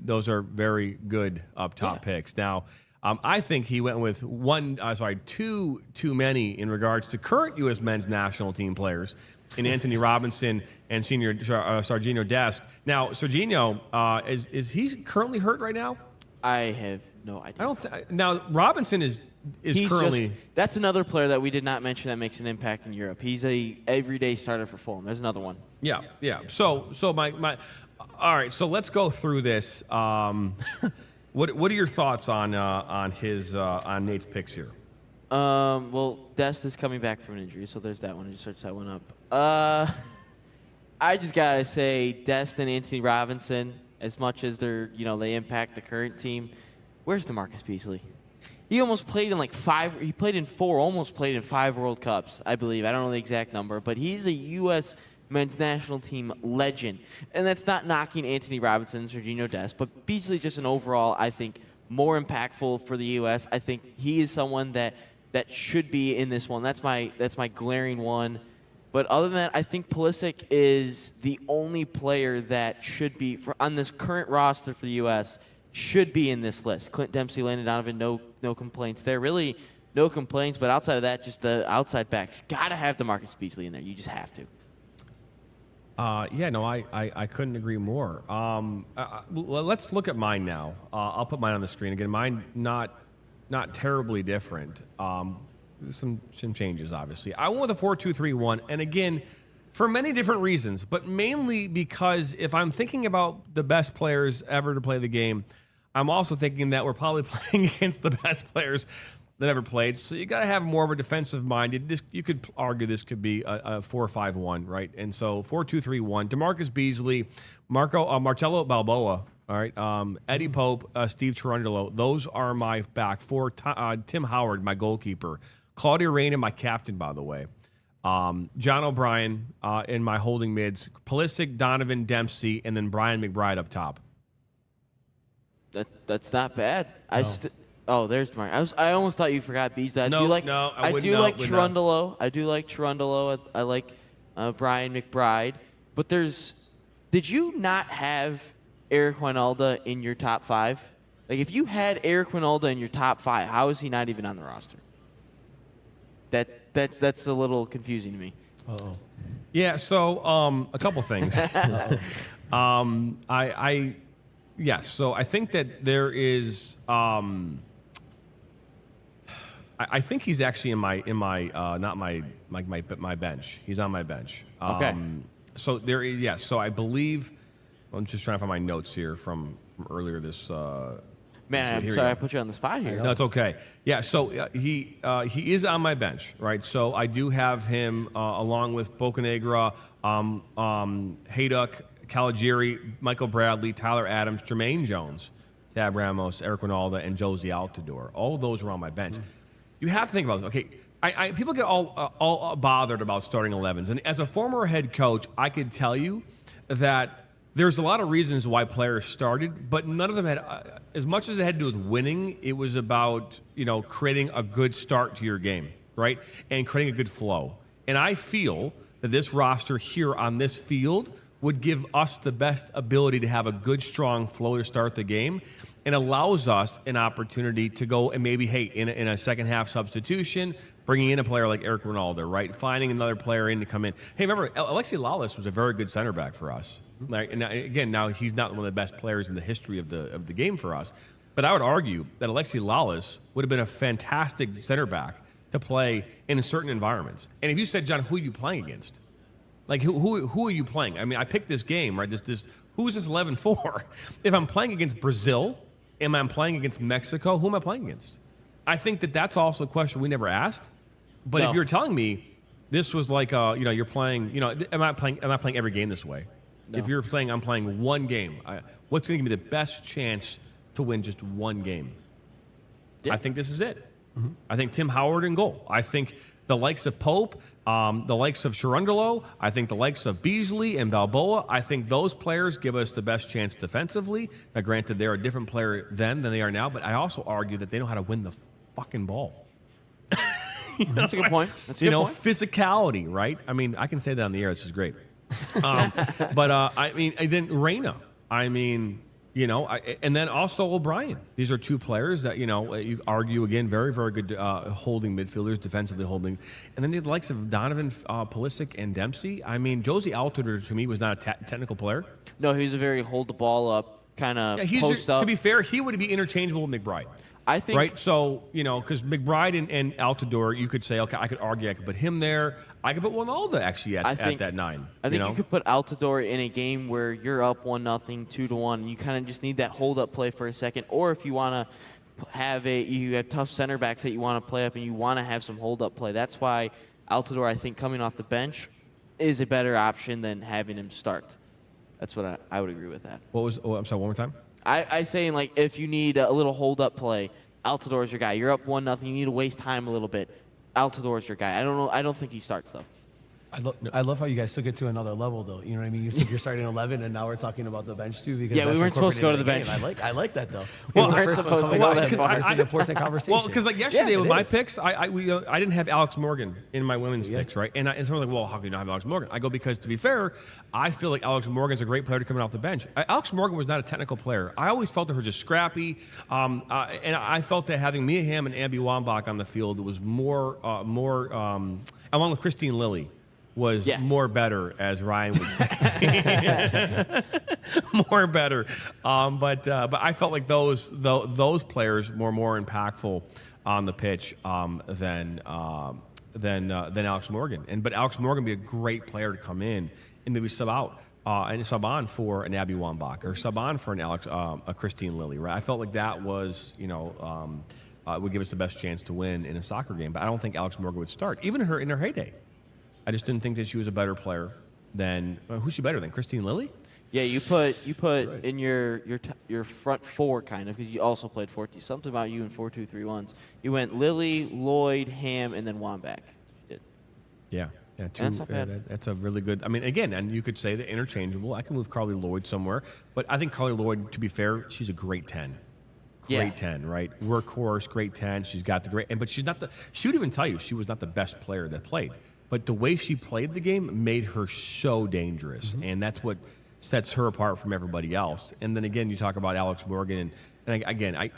[SPEAKER 1] those are very good up top picks. Now, I think he went with two too many in regards to current U.S. men's national team players in Anthony Robinson and senior Serginho Dest. Now, Serginho, is he currently hurt right now?
[SPEAKER 4] I have no idea.
[SPEAKER 1] Now, Robinson is currently...
[SPEAKER 4] That's another player that we did not mention that makes an impact in Europe. He's a everyday starter for Fulham. There's another one.
[SPEAKER 1] Yeah. So my all right, so let's go through this. What are your thoughts on Nate's picks here?
[SPEAKER 4] Well, Dest is coming back from an injury, so there's that one. I just searched that one up. I just gotta say, Dest and Anthony Robinson, as much as they impact the current team. Where's DeMarcus Beasley? He almost played in almost played in 5 World Cups, I believe. I don't know the exact number, but he's a U.S. men's national team legend. And that's not knocking Anthony Robinson and Serginho Dest, but Beasley just an overall, I think, more impactful for the U.S. I think he is someone that should be in this one. That's my glaring one. But other than that, I think Pulisic is the only player that should be on this current roster for the U.S. should be in this list. Clint Dempsey, Landon Donovan, no complaints there. Really, no complaints. But outside of that, just the outside backs. Got to have DeMarcus Beasley in there. You just have to.
[SPEAKER 1] I couldn't agree more. Let's look at mine now. I'll put mine on the screen again. Mine not terribly different. Some changes, obviously. I went with a 4-2-3-1, and again, for many different reasons, but mainly because if I'm thinking about the best players ever to play the game, I'm also thinking that we're probably playing against the best players that ever played. So you got to have more of a defensive mind. You could argue this could be a 4-5-1, right? And so 4-2-3-1. DeMarcus Beasley, Marcelo Balboa, all right, Eddie Pope, Steve Cherundolo. Those are my back four. Tim Howard, my goalkeeper. Claudio Reyna, my captain, by the way. John O'Brien in my holding mids. Pulisic, Donovan, Dempsey, and then Brian McBride up top.
[SPEAKER 4] That's not bad. No. There's DeMarcus. I almost thought you forgot Beasley. I do like Cherundolo. I do like Cherundolo. I like Brian McBride. But did you not have Eric Wijnaldum in your top 5? Like, if you had Eric Wijnaldum in your top 5, how is he not even on the roster? That's a little confusing to me.
[SPEAKER 3] Uh-oh.
[SPEAKER 1] Yeah, so a couple things. Yes, so I think that there is I think he's actually in my not my bench. He's on my bench.
[SPEAKER 4] Okay.
[SPEAKER 1] So there is, yes. So I believe I'm just trying to find my notes here from earlier this.
[SPEAKER 4] Man, I'm sorry I put you on the spot here.
[SPEAKER 1] No, it's okay. Yeah, so he is on my bench, right? So I do have him along with Bocanegra, Hayduck, Caligiuri, Michael Bradley, Tyler Adams, Jermaine Jones, Tab Ramos, Eric Wijnaldum, and Josie Altidore. All of those are on my bench. You have to think about this. Okay, people get all bothered about starting 11s. And as a former head coach, I could tell you that there's a lot of reasons why players started, but none of them had, as much as it had to do with winning, it was about, creating a good start to your game, right? And creating a good flow. And I feel that this roster here on this field would give us the best ability to have a good, strong flow to start the game and allows us an opportunity to go and maybe, in a second half substitution, bringing in a player like Eric Wijnaldum, right? Finding another player in to come in. Hey, remember, Alexi Lawless was a very good center back for us. Now he's not one of the best players in the history of the game for us. But I would argue that Alexi Lawless would have been a fantastic center back to play in certain environments. And if you said, John, who are you playing against? Like, who are you playing? I mean, I picked this game, right? Who's this 11 for? If I'm playing against Brazil, am I playing against Mexico? Who am I playing against? I think that's also a question we never asked. But if you're telling me this was like, you're playing, am I playing every game this way? No. If you're saying I'm playing one game, what's going to give me the best chance to win just one game? Yeah. I think this is it. Mm-hmm. I think Tim Howard in goal. I think the likes of Pope, the likes of Cherundolo, I think the likes of Beasley and Balboa, I think those players give us the best chance defensively. Now, granted, they're a different player then than they are now, but I also argue that they know how to win the fucking ball.
[SPEAKER 4] That's a good point.
[SPEAKER 1] Physicality, right? I mean, I can say that on the air. This is great. And then Reyna. And then also O'Brien. These are two players that, you argue, again, very, very good holding midfielders, defensively holding. And then the likes of Donovan, Pulisic, and Dempsey. I mean, Josie Altidore, to me, was not a technical player.
[SPEAKER 4] No, he's a very hold the ball up, kind of post up.
[SPEAKER 1] To be fair, he would be interchangeable with McBride.
[SPEAKER 4] I think.
[SPEAKER 1] Right? So, because McBride and Altidore, you could say, okay, I could argue I could put him there. I could put Wijnaldum actually at that 9.
[SPEAKER 4] I think you could put Altidore in a game where you're up 1-0, 2-1, and you kind of just need that hold-up play for a second. Or if you want to you have tough center backs that you want to play up and you want to have some hold-up play. That's why Altidore, I think, coming off the bench is a better option than having him start. That's what I would agree with that.
[SPEAKER 1] I'm sorry, one more time?
[SPEAKER 4] I saying, like, if you need a little hold-up play, Altidore's your guy. You're up 1-0. You need to waste time a little bit. Altidore's your guy. I don't know. I don't think he starts, though.
[SPEAKER 3] I love how you guys took it to another level, though. You know what I mean? You said you're starting 11, and now we're talking about the bench too. Because
[SPEAKER 4] Yeah, we
[SPEAKER 3] that's
[SPEAKER 4] weren't supposed to go to the
[SPEAKER 3] incorporated
[SPEAKER 4] bench.
[SPEAKER 3] in game. I like that though.
[SPEAKER 4] Well,
[SPEAKER 3] It's the
[SPEAKER 4] aren't
[SPEAKER 3] first one
[SPEAKER 4] supposed to
[SPEAKER 3] coming
[SPEAKER 4] go
[SPEAKER 3] out
[SPEAKER 4] that
[SPEAKER 3] because
[SPEAKER 4] far.
[SPEAKER 3] it's an important conversation.
[SPEAKER 1] Well, because like yesterday
[SPEAKER 3] Yeah,
[SPEAKER 1] with
[SPEAKER 3] it
[SPEAKER 1] my
[SPEAKER 3] is.
[SPEAKER 1] picks, I didn't have Alex Morgan in my women's picks, right? And someone's like, well, how can you not have Alex Morgan? I go, because to be fair, I feel like Alex Morgan's a great player to come off the bench. Alex Morgan was not a technical player. I always felt that her just scrappy, and I felt that having Mia Hamm and Abby Wambach on the field was more, along with Christine Lilly, was more better, as Ryan would say. More better. But I felt like those players were more impactful on the pitch than Alex Morgan. But Alex Morgan would be a great player to come in and maybe sub out and sub on for an Abby Wambach or sub on for an a Christine Lilly. Right? I felt like that was would give us the best chance to win in a soccer game. But I don't think Alex Morgan would start, even in her heyday. I just didn't think that she was a better player than who's she better than Christine Lilly?
[SPEAKER 4] Yeah, you put in your front four kind of, because you also played 4-2. Something about you in 4-2-3-1s. You went Lilly, Lloyd, Ham, and then Wambach. You did.
[SPEAKER 1] Yeah.
[SPEAKER 4] That's not bad.
[SPEAKER 1] That's a really good. I mean, again, and you could say that interchangeable. I can move Carly Lloyd somewhere, but I think Carly Lloyd, to be fair, she's a great 10. Great 10, right? Workhorse, great 10. She's got the great, but she's not the. She would even tell you she was not the best player that played. But the way she played the game made her so dangerous, and that's what sets her apart from everybody else. And then again, you talk about Alex Morgan, and again,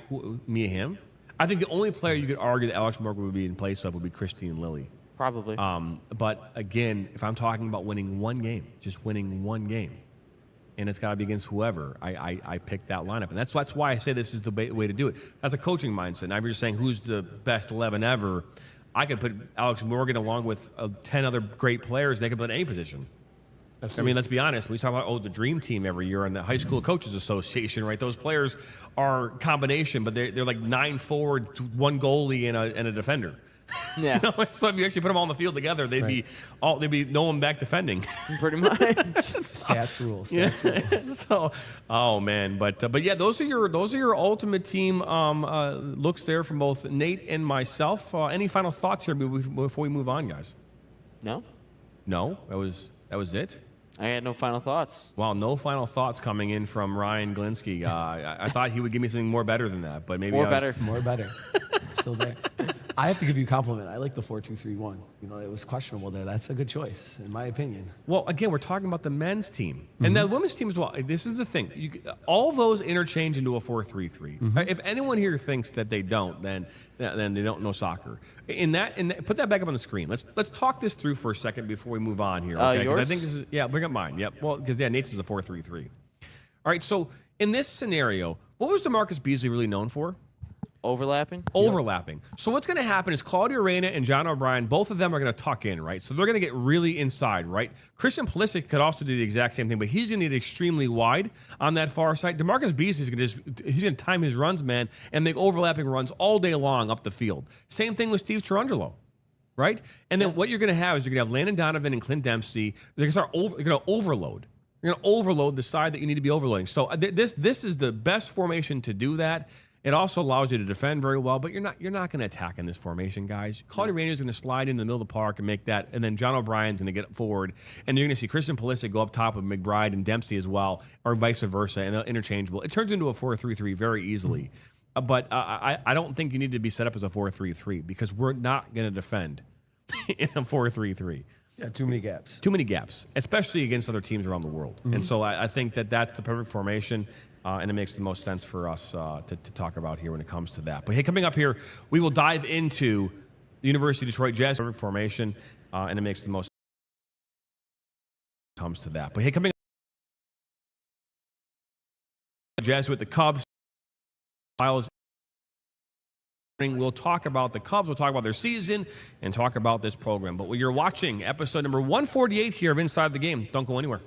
[SPEAKER 1] me and him. I think the only player you could argue that Alex Morgan would be in place of would be Christine Lilly.
[SPEAKER 4] Probably.
[SPEAKER 1] But again, if I'm talking about winning one game, just winning one game, and it's got to be against whoever, I pick that lineup. And that's why I say this is the way to do it. That's a coaching mindset. And if you're just saying who's the best 11 ever, I could put Alex Morgan along with 10 other great players. They could play in any position. Absolutely. I mean, let's be honest. We talk about the dream team every year in the High School Coaches Association, right? Those players are combination, but they're like 9 forward, 1 goalie, and a defender.
[SPEAKER 4] Yeah.
[SPEAKER 1] So if you actually put them all on the field together, they'd be no one back defending.
[SPEAKER 4] Pretty much.
[SPEAKER 3] Stats rules. Rules.
[SPEAKER 1] So, oh man, but yeah, those are your ultimate team looks there from both Nate and myself. Any final thoughts here before we move on, guys?
[SPEAKER 4] No.
[SPEAKER 1] That was it.
[SPEAKER 4] I had no final thoughts.
[SPEAKER 1] Wow, no final thoughts coming in from Ryan Glinsky. I thought he would give me something more better than that, but maybe
[SPEAKER 3] More better. Still there. I have to give you a compliment. I like the 4-2-3-1. It was questionable there. That's a good choice, in my opinion.
[SPEAKER 1] Well, again, we're talking about the men's team. And the women's team as well. This is the thing. All those interchange into a 4-3-3. If anyone here thinks that they don't, then they don't know soccer. Put that back up on the screen. Let's talk this through for a second before we move on here. Okay?
[SPEAKER 4] Yours?
[SPEAKER 1] I think this is, bring up mine. Yep. Well, because Nate's is a 4-3-3. All right, so in this scenario, what was DeMarcus Beasley really known for?
[SPEAKER 4] Overlapping.
[SPEAKER 1] So what's going to happen is Claudia Reyna and John O'Brien, both of them are going to tuck in, right? So they're going to get really inside, right? Christian Pulisic could also do the exact same thing, but he's going to get extremely wide on that far side. DeMarcus Beasley is going to time his runs, man, and make overlapping runs all day long up the field. Same thing with Steve Tarangelo, right? And then what you're going to have is you're going to have Landon Donovan and Clint Dempsey. They're going to overload. You're going to overload the side that you need to be overloading. So this is the best formation to do that. It also allows you to defend very well, but you're not going to attack in this formation, guys. Claudia Reyna is going to slide into the middle of the park and make that, and then John O'Brien's going to get forward, and you're going to see Christian Pulisic go up top of McBride and Dempsey as well, or vice versa, and they're interchangeable. It turns into a 4-3-3 very easily, but I don't think you need to be set up as a 4-3-3 because we're not going to defend in a 4-3-3.
[SPEAKER 3] Yeah, too many gaps,
[SPEAKER 1] especially against other teams around the world. And so I think that's the perfect formation. And it makes the most sense for us to talk about here when it comes to that. But hey, coming up here, we will dive into the University of Detroit Jesuit formation, and it makes the most comes to that. But hey, coming up, Jesuit, the Cubs, we'll talk about the Cubs, we'll talk about their season, and talk about this program. But when you're watching episode number 148 here of Inside the Game, don't go anywhere.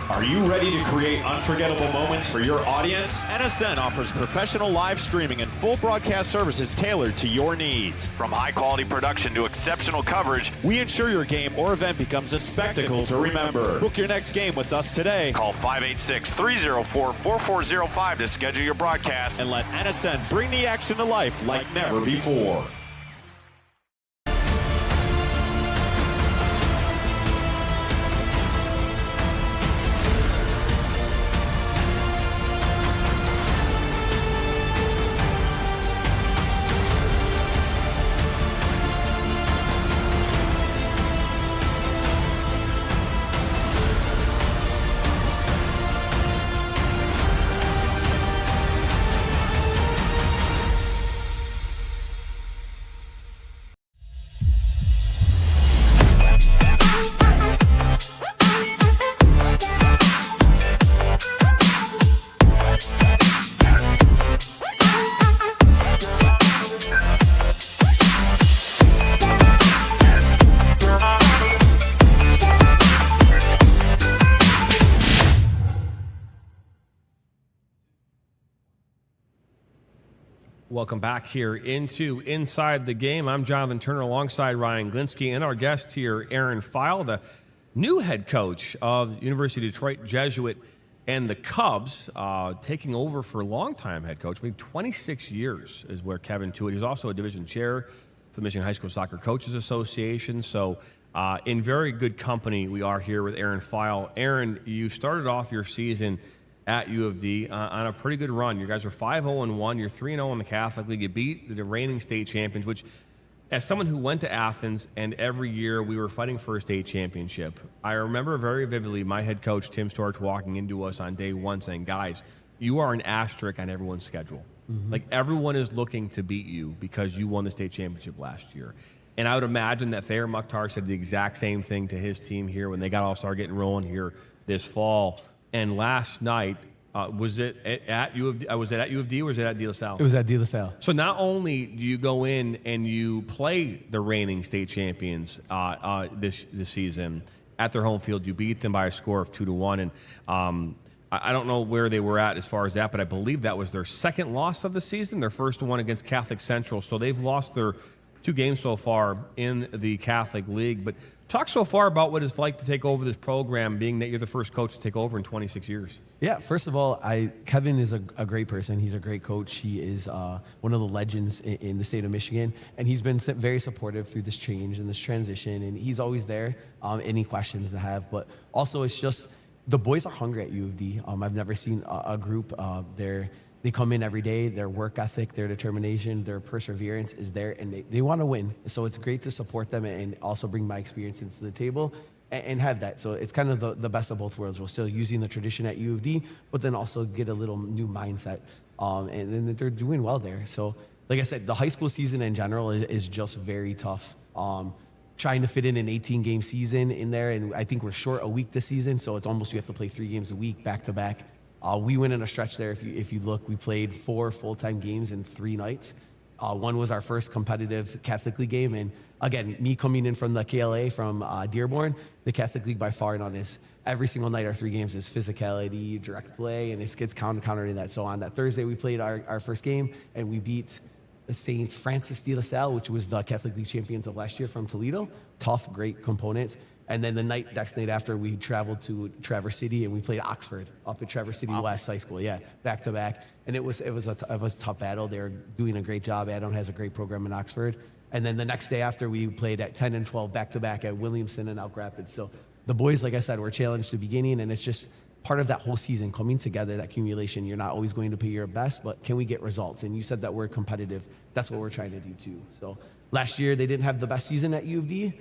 [SPEAKER 7] Are you ready to create unforgettable moments for your audience? NSN offers professional live streaming and full broadcast services tailored to your needs. From high-quality production to exceptional coverage, we ensure your game or event becomes a spectacle to remember. Book your next game with us today. Call 586-304-4405 to schedule your broadcast and let NSN bring the action to life like never before.
[SPEAKER 1] Welcome back here into Inside the Game. I'm Jonathan Turner alongside Ryan Glinsky and our guest here, Aaron Pfeil, the new head coach of the University of Detroit Jesuit and the Cubs, taking over for longtime head coach. I mean, 26 years is where Kevin Tuitt. He's also a division chair for the Michigan High School Soccer Coaches Association. So in very good company, we are here with Aaron Pfeil. Aaron, you started off your season at U of D on a pretty good run. You guys are 5-0-1. You're 3-0 in the Catholic League. You beat the reigning state champions, which, as someone who went to Athens and every year we were fighting for a state championship, I remember very vividly my head coach, Tim Storch, walking into us on day one saying, guys, you are an asterisk on everyone's schedule. Like, everyone is looking to beat you because you won the state championship last year. And I would imagine that Thayer Mukhtar said the exact same thing to his team here when they got All-Star getting rolling here this fall. And last night, was it at U of D? Was it at U of D or was it at De La Salle?
[SPEAKER 3] It was at De La Salle.
[SPEAKER 1] So not only do you go in and you play the reigning state champions this season at their home field, you beat them by a score of 2-1. And I don't know where they were at as far as that, but I believe that was their second loss of the season, their first one against Catholic Central. So they've lost their 2 games so far in the Catholic League. But talk so far about what it's like to take over this program, being that you're the first coach to take over in 26 years.
[SPEAKER 3] Yeah, first of all, Kevin is a great person. He's a great coach. He is one of the legends in the state of Michigan, and he's been very supportive through this change and this transition, and he's always there, any questions to have. But also, it's just the boys are hungry at U of D. I've never seen a group they come in every day, their work ethic, their determination, their perseverance is there, and they want to win. So it's great to support them and also bring my experience into the table and have that. So it's kind of the best of both worlds. We're still using the tradition at U of D, but then also get a little new mindset. And then they're doing well there. So like I said, the high school season in general is just very tough. Trying to fit in an 18-game season in there, and I think we're short a week this season, so it's almost you have to play 3 games a week back to back. We went in a stretch there. If you look, we played 4 full-time games in 3 nights. One was our first competitive Catholic League game, and again, me coming in from the KLA from Dearborn, the Catholic League by far not is every single night our 3 games is physicality, direct play, and it gets countering that. So on that Thursday, we played our first game, and we beat the St. Francis de La Salle, which was the Catholic League champions of last year from Toledo. Tough, great next night after, we traveled to Traverse City and we played Oxford up at Traverse City West High School. Yeah, back to back, and it was a tough battle. They're doing a great job. Adam has a great program in Oxford. And then the next day after, we played at 10 and 12 back to back at Williamson and Elk Rapids. So the boys, like I said, were challenged at the beginning, and it's just part of that whole season coming together, that accumulation. You're not always going to pay your best, but can we get results? And you said that word competitive. That's what we're trying to do too. So last year they didn't have the best season at U of D.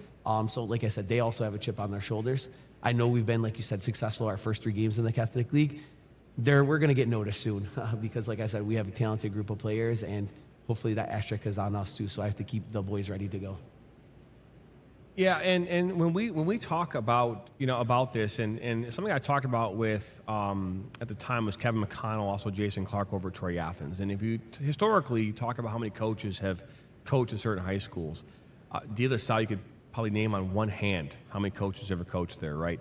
[SPEAKER 3] So like I said, they also have a chip on their shoulders. I know we've been, like you said, successful our first 3 games in the Catholic League. We're going to get noticed soon because, like I said, we have a talented group of players, and hopefully that asterisk is on us too. So I have to keep the boys ready to go.
[SPEAKER 1] Yeah, and when we talk about about this, and something I talked about with at the time was Kevin McConnell, also Jason Clark over at Troy Athens. And if you historically talk about how many coaches have coached at certain high schools, De La Salle, you could probably name on one hand how many coaches ever coached there, right?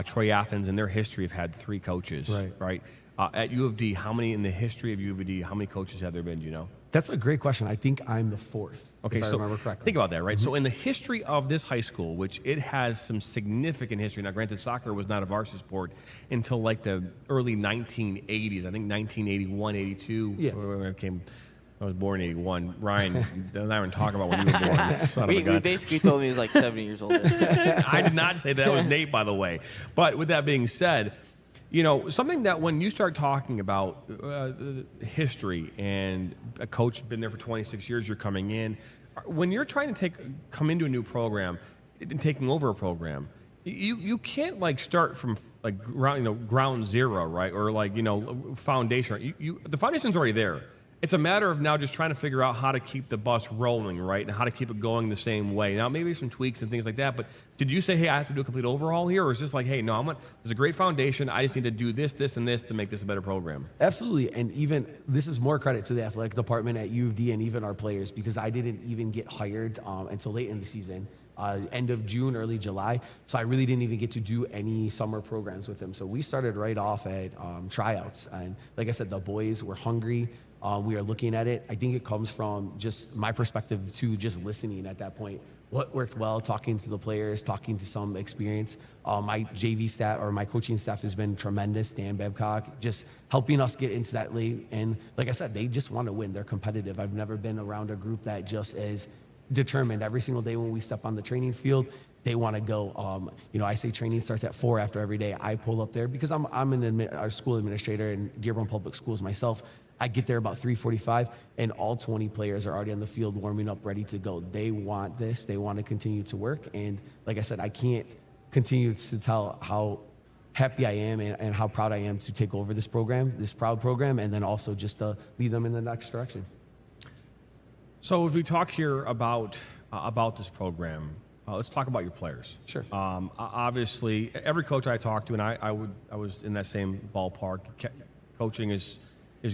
[SPEAKER 1] Troy Athens in their history have had 3 coaches, right? At U of D, how many in the history of U of D, how many coaches have there been, do you know?
[SPEAKER 3] That's a great question. I think I'm the 4th, if I remember correctly.
[SPEAKER 1] Think about that, right? So in the history of this high school, which it has some significant history. Now, granted, soccer was not a varsity sport until like the early 1980s. I think 1981, 82.
[SPEAKER 3] Yeah.
[SPEAKER 1] I was born in 81. Ryan, I'm not even talking about when you were born. Son of a gun.
[SPEAKER 4] We basically told me he was like 70 years old.
[SPEAKER 1] I did not say that. That was Nate, by the way. But with that being said, something that when you start talking about history and a coach been there for 26 years, you're coming in. When you're trying to come into a new program and taking over a program, you can't start from ground zero, right? Or foundation. The foundation's already there. It's a matter of now just trying to figure out how to keep the bus rolling, right? And how to keep it going the same way. Now, maybe some tweaks and things like that, but did you say, hey, I have to do a complete overhaul here? Or is this like, hey, no, there's a great foundation. I just need to do this, this, and this to make this a better program?
[SPEAKER 3] Absolutely. And even this is more credit to the athletic department at U of D and even our players, because I didn't even get hired until late in the season. End of June, early July. So I really didn't even get to do any summer programs with him. So we started right off at tryouts. And like I said, the boys were hungry. We are looking at it. I think it comes from just my perspective to just listening at that point. What worked well, talking to the players, talking to some experience. My JV staff or my coaching staff has been tremendous. Dan Babcock, just helping us get into that league. And like I said, they just want to win. They're competitive. I've never been around a group that just is determined every single day when we step on the training field. They want to go. I say training starts at 4 after every day. I pull up there because I'm a school administrator in Dearborn Public Schools myself. I get there about 3:45, and all 20 players are already on the field warming up, ready to go. They want this. They want to continue to work. And like I said, I can't continue to tell how happy I am and how proud I am to take over this program, this proud program, and then also just to lead them in the next direction.
[SPEAKER 1] So as we talk here about this program, let's talk about your players.
[SPEAKER 3] Sure.
[SPEAKER 1] Obviously, every coach I talked to, and I was in that same ballpark. Coaching is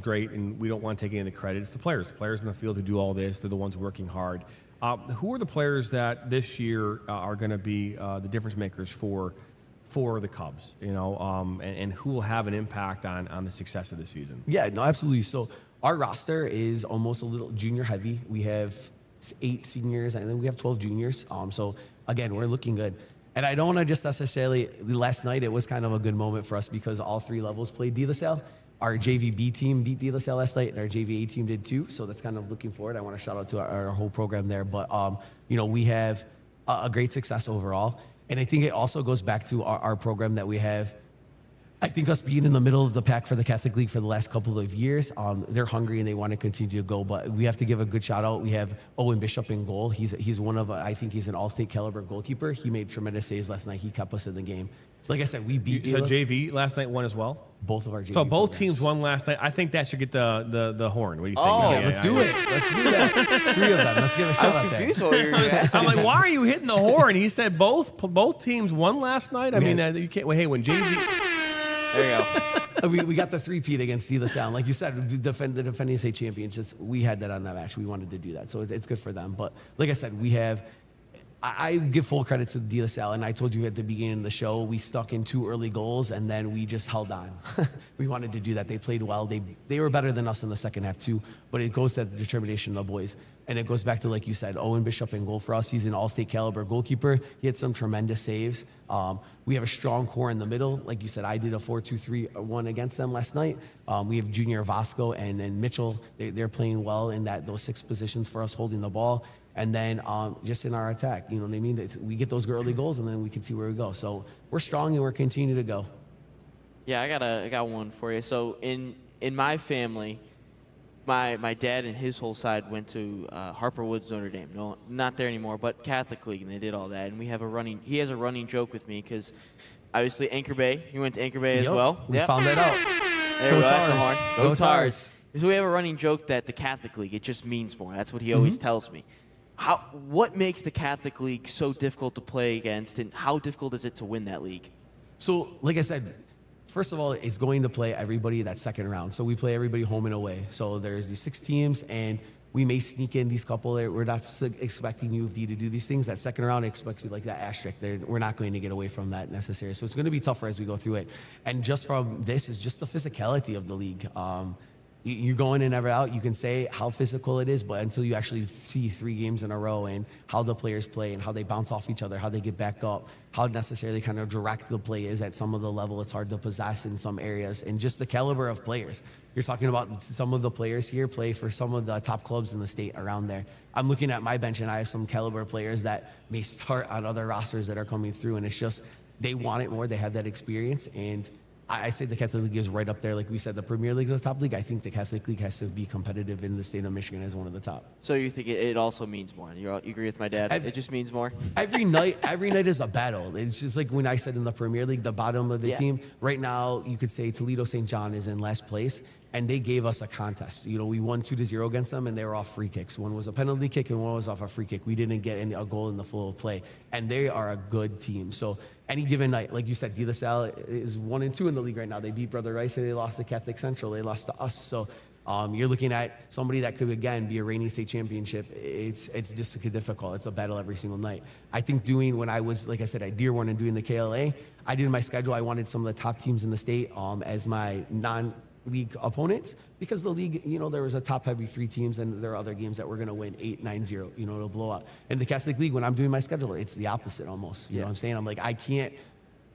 [SPEAKER 1] great, and we don't want to take any of the credit. It's the players. The players in the field who do all this. They're the ones working hard. Who are the players that this year are going to be the difference makers for the Cubs? And who will have an impact on the success of the season?
[SPEAKER 3] Yeah, no, absolutely. So our roster is almost a little junior heavy. We have 8 seniors, and then we have 12 juniors. So again, we're looking good. And I don't want to just necessarily, last night it was kind of a good moment for us because all 3 levels played De La Salle. Our JVB team beat De La Salle last night, and our JVA team did too. So that's kind of looking forward. I want to shout out to our whole program there. But, we have a great success overall. And I think it also goes back to our program that we have. I think us being in the middle of the pack for the Catholic League for the last couple of years, they're hungry and they want to continue to go. But we have to give a good shout out. We have Owen Bishop in goal. He's one of, I think he's an all-state caliber goalkeeper. He made tremendous saves last night. He kept us in the game. Like I said, we beat.
[SPEAKER 1] So JV last night won as well.
[SPEAKER 3] Both of our JV.
[SPEAKER 1] So both
[SPEAKER 3] programs.
[SPEAKER 1] teams won last night. I think that should get the horn. What do you think?
[SPEAKER 4] Oh,
[SPEAKER 3] Yeah, let's do it. Let's do that. 3 of them. Let's give a
[SPEAKER 4] I
[SPEAKER 3] shout
[SPEAKER 4] was
[SPEAKER 3] out
[SPEAKER 4] confused
[SPEAKER 3] there.
[SPEAKER 4] what you were asking.
[SPEAKER 1] I'm like, why are you hitting the horn? He said both teams won last night. I mean, you can't. Well, hey, when JV.
[SPEAKER 4] There you go.
[SPEAKER 3] We got the 3-peat against De La Salle. Like you said, the defending state champions. We had that on that match. We wanted to do that, so it's good for them. But like I said, we have. I give full credit to De La Salle, and I told you at the beginning of the show, we stuck in 2 early goals, and then we just held on. We wanted to do that. They played well. They were better than us in the second half too, but it goes to the determination of the boys. And it goes back to, like you said, Owen Bishop in goal for us. He's an all-state caliber goalkeeper. He had some tremendous saves. We have a strong core in the middle. Like you said, I did a 4-2-3-1 against them last night. We have Junior Vasco and Mitchell. They're playing well in those 6 positions for us, holding the ball. And then just in our attack, you know what I mean? We get those early goals, and then we can see where we go. So we're strong, and we're continuing to go.
[SPEAKER 4] Yeah, I got one for you. So in my family, my dad and his whole side went to Harper Woods, Notre Dame. No, not there anymore, but Catholic League, and they did all that. And he has a running joke with me because obviously Anchor Bay. He went to Anchor Bay as well.
[SPEAKER 3] We found that out.
[SPEAKER 4] There we go. That's a
[SPEAKER 3] Tars.
[SPEAKER 4] horn.
[SPEAKER 3] Go Tars.
[SPEAKER 4] So we have a running joke that the Catholic League, it just means more. That's what he always tells me. What makes the Catholic League so difficult to play against, and how difficult is it to win that league?
[SPEAKER 3] So, like I said, first of all, it's going to play everybody that second round. So we play everybody home and away. So there's these 6 teams, and we may sneak in these couple there. We're not expecting U of D to do these things. That second round, I expect you like that asterisk. We're not going to get away from that necessarily. So it's going to be tougher as we go through it. And just from this is just the physicality of the league. You go in and never out. You can say how physical it is, but until you actually see 3 games in a row and how the players play and how they bounce off each other, how they get back up, how necessarily kind of direct the play is at some of the level it's hard to possess in some areas, and just the caliber of players. You're talking about some of the players here play for some of the top clubs in the state around there. I'm looking at my bench, and I have some caliber players that may start on other rosters that are coming through, and it's just they want it more. They have that experience, and I say the Catholic League is right up there. Like we said, the Premier League is the top league. I think the Catholic League has to be competitive in the state of Michigan as one of the top.
[SPEAKER 4] So you think it also means more? You agree with my dad? It just means more?
[SPEAKER 3] Every night is a battle. It's just like when I said in the Premier League, the bottom of the team. Right now, you could say Toledo St. John is in last place, and they gave us a contest. You know, we won 2-0 against them, and they were off free kicks. One was a penalty kick, and one was off a free kick. We didn't get a goal in the flow of play, and they are a good team. So any given night, like you said, De La Salle is 1-2 in the league right now. They beat Brother Rice, and they lost to Catholic Central. They lost to us. So you're looking at somebody that could, again, be a reigning state championship. It's just difficult. It's a battle every single night. I think when I was, like I said, at Dearborn and doing the KLA, I did my schedule. I wanted some of the top teams in the state as my league opponents, because the league, there was a top-heavy 3 teams, and there are other games that we're going to win 8-9-0, to blow up. In the Catholic League, when I'm doing my schedule, it's the opposite almost. You know what I'm saying? I'm like, I can't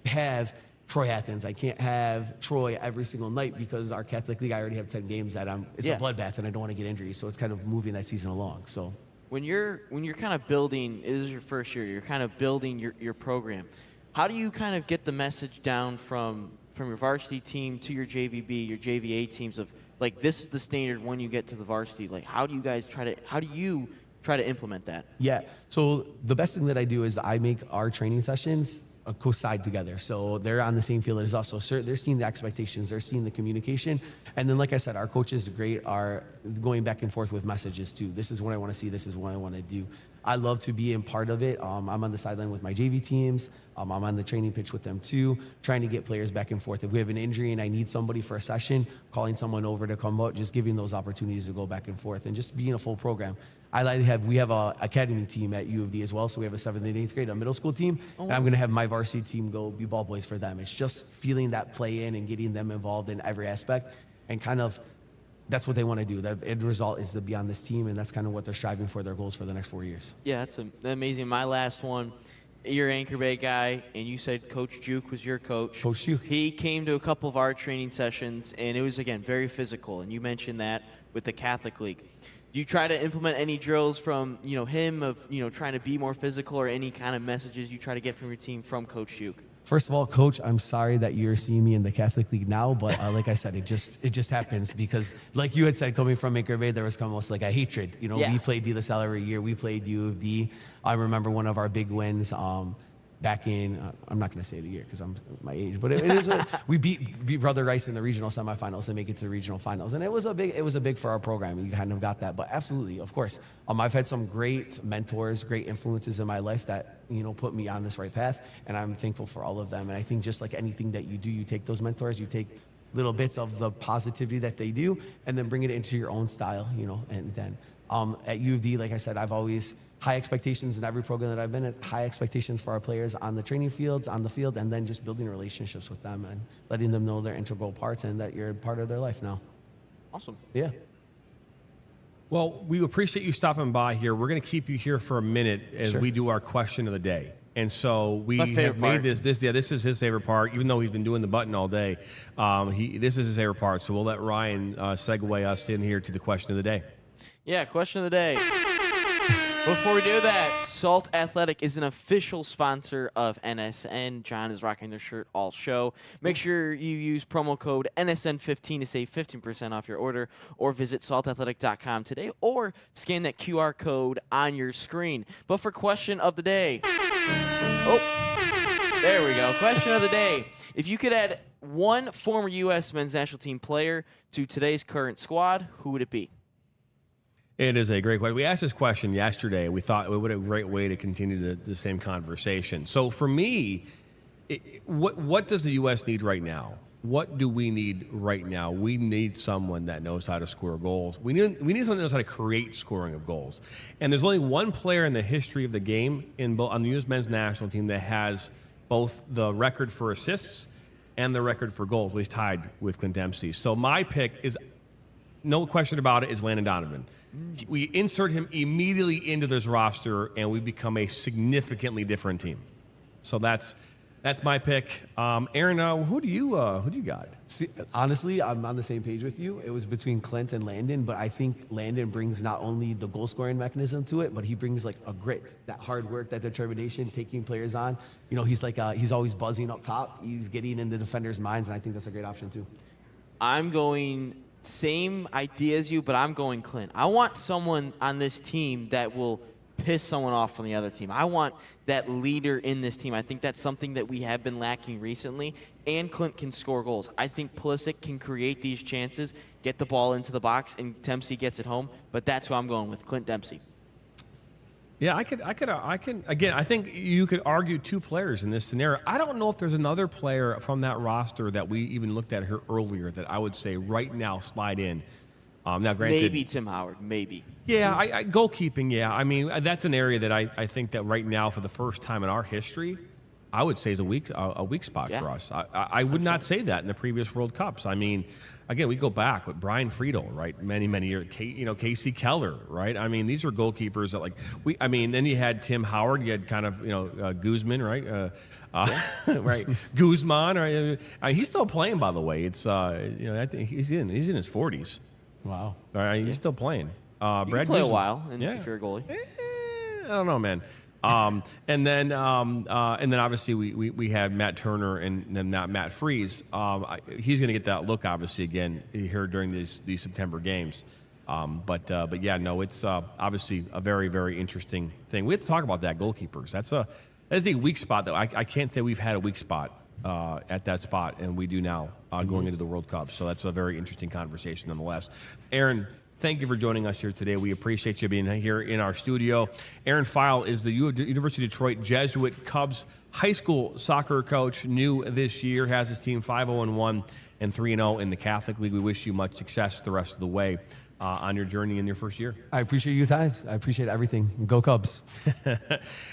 [SPEAKER 3] have Troy Athens. I can't have Troy every single night because our Catholic League, I already have 10 games that it's a bloodbath, and I don't want to get injuries. So it's kind of moving that season along. So
[SPEAKER 4] when you're kind of building, this is your first year, you're kind of building your program. How do you kind of get the message down from your varsity team to your JVB, your JVA teams of like, this is the standard when you get to the varsity? Like, how do you try to implement that?
[SPEAKER 3] Yeah. So the best thing that I do is I make our training sessions coincide together. So they're on the same field as us. So they're seeing the expectations, they're seeing the communication. And then, like I said, our coaches are going back and forth with messages too. This is what I want to see. This is what I want to do. I love to be in part of it. I'm on the sideline with my JV teams. I'm on the training pitch with them too, trying to get players back and forth. If we have an injury and I need somebody for a session, calling someone over to come out, just giving those opportunities to go back and forth and just being a full program. We have a academy team at U of D as well, so we have a 7th and 8th grade, a middle school team, and I'm going to have my varsity team go be ball boys for them. It's just feeling that play in and getting them involved in every aspect, and kind of that's what they want to do. The end result is to be on this team, and that's kind of what they're striving for, their goals for the next 4 years.
[SPEAKER 4] Yeah, that's amazing. My last one, you're an Anchor Bay guy, and you said Coach Juke was your coach.
[SPEAKER 3] Coach Juke.
[SPEAKER 4] He came to a couple of our training sessions, and it was, again, very physical, and you mentioned that with the Catholic League. Do you try to implement any drills from him of trying to be more physical, or any kind of messages you try to get from your team from Coach Juke?
[SPEAKER 3] First of all, Coach, I'm sorry that you're seeing me in the Catholic League now, but like I said, it just happens because, like you had said, coming from Anchor Bay, there was almost like a hatred. We played De La Salle every year. We played U of D. I remember one of our big wins back in, I'm not going to say the year because I'm my age, but it is. We beat Brother Rice in the regional semifinals and make it to the regional finals, and it was a big for our program. You kind of got that, but absolutely, of course, I've had some great mentors, great influences in my life that put me on this right path, and I'm thankful for all of them. And I think just like anything that you do, you take those mentors, you take little bits of the positivity that they do, and then bring it into your own style, and then. At U of D, like I said, I've always high expectations in every program that I've been at, high expectations for our players on the training fields, on the field, and then just building relationships with them and letting them know they're integral parts and that you're part of their life now.
[SPEAKER 4] Awesome.
[SPEAKER 3] Yeah.
[SPEAKER 1] Well, we appreciate you stopping by here. We're going to keep you here for a minute as we do our question of the day. And so we have made this is his favorite part, even though he's been doing the button all day. This is his favorite part. So we'll let Ryan segue us in here to the question of the day.
[SPEAKER 4] Yeah, question of the day. Before we do that, Salt Athletic is an official sponsor of NSN. John is rocking their shirt all show. Make sure you use promo code NSN15 to save 15% off your order, or visit saltathletic.com today, or scan that QR code on your screen. But for question of the day, there we go. Question of the day. If you could add one former U.S. men's national team player to today's current squad, who would it be?
[SPEAKER 1] It is a great question. We asked this question yesterday. We thought it would be a great way to continue the same conversation. So for me, what does the U.S. need right now? What do we need right now? We need someone that knows how to score goals. We need someone that knows how to create scoring of goals. And there's only one player in the history of the game on the U.S. men's national team that has both the record for assists and the record for goals. He's tied with Clint Dempsey. So my pick is, no question about it, is Landon Donovan. We insert him immediately into this roster, and we become a significantly different team. So that's my pick. Aaron, who do you got?
[SPEAKER 3] See, honestly, I'm on the same page with you. It was between Clint and Landon, but I think Landon brings not only the goal scoring mechanism to it, but he brings like a grit, that hard work, that determination, taking players on. He's always buzzing up top. He's getting in the defenders' minds, and I think that's a great option too.
[SPEAKER 4] I'm going same idea as you, but I'm going Clint. I want someone on this team that will piss someone off from the other team. I want that leader in this team. I think that's something that we have been lacking recently, and Clint can score goals. I think Pulisic can create these chances, get the ball into the box, and Dempsey gets it home, but that's who I'm going with, Clint Dempsey.
[SPEAKER 1] Yeah, I can. Again, I think you could argue two players in this scenario. I don't know if there's another player from that roster that we even looked at here earlier that I would say right now slide in. Now, granted,
[SPEAKER 4] maybe Tim Howard, maybe.
[SPEAKER 1] Yeah, I goalkeeping. Yeah, I mean that's an area that I think that right now for the first time in our history, I would say is a weak spot for us. I would not say that in the previous World Cups. I mean, again, we go back with Brian Friedel, right? Many years. Casey Keller, right? I mean, these are goalkeepers that then you had Tim Howard. You had kind of Guzman, right? Right, Guzman. Right? He's still playing, by the way. It's I think he's in his 40s.
[SPEAKER 3] Wow.
[SPEAKER 1] All right, he's still playing.
[SPEAKER 4] You
[SPEAKER 1] Brad
[SPEAKER 4] can play
[SPEAKER 1] Guzman.
[SPEAKER 4] a while if you're a goalie.
[SPEAKER 1] I don't know, man. And then obviously we had Matt Turner and then Matt Freese. He's going to get that look obviously again here during these September games. But yeah, no, it's obviously a very, very interesting thing. We have to talk about that goalkeepers. That's a weak spot though. I can't say we've had a weak spot at that spot, and we do now going into the World Cup. So that's a very interesting conversation nonetheless. Aaron, thank you for joining us here today. We appreciate you being here in our studio. Aaron Pfeil is the University of Detroit Jesuit Cubs high school soccer coach, new this year, has his team 5-0-1 and 3-0 in the Catholic League. We wish you much success the rest of the way on your journey in your first year.
[SPEAKER 3] I appreciate you guys. I appreciate everything. Go Cubs.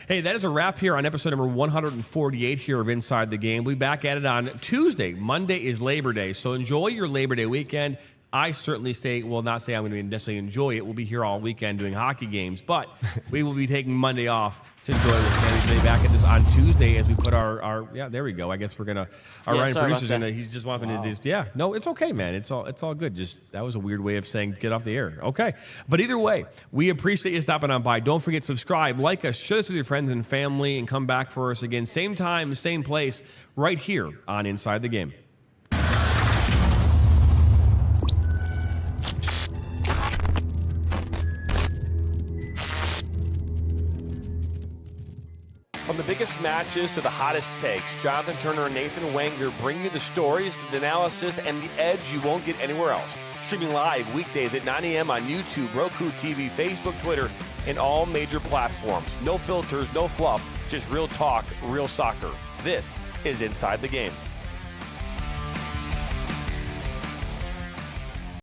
[SPEAKER 1] Hey, that is a wrap here on episode number 148 here of Inside the Game. We'll be back at it on Tuesday. Monday is Labor Day, so enjoy your Labor Day weekend. I certainly not say I'm going to necessarily enjoy it. We'll be here all weekend doing hockey games, but we will be taking Monday off to enjoy this Canada Day. Back at this on Tuesday as we put our there we go. I guess we're going to, our Ryan producer's going to, he's just wanting to do, no, it's okay, man. It's all good. Just, that was a weird way of saying get off the air. Okay. But either way, we appreciate you stopping on by. Don't forget, subscribe, like us, share this with your friends and family, and come back for us again. Same time, same place, right here on Inside the Game. From the biggest matches to the hottest takes, Jonathan Turner and Nathan Wenger bring you the stories, the analysis, and the edge you won't get anywhere else. Streaming live weekdays at 9 a.m. on YouTube, Roku TV, Facebook, Twitter, and all major platforms. No filters, no fluff, just real talk, real soccer. This is Inside the Game.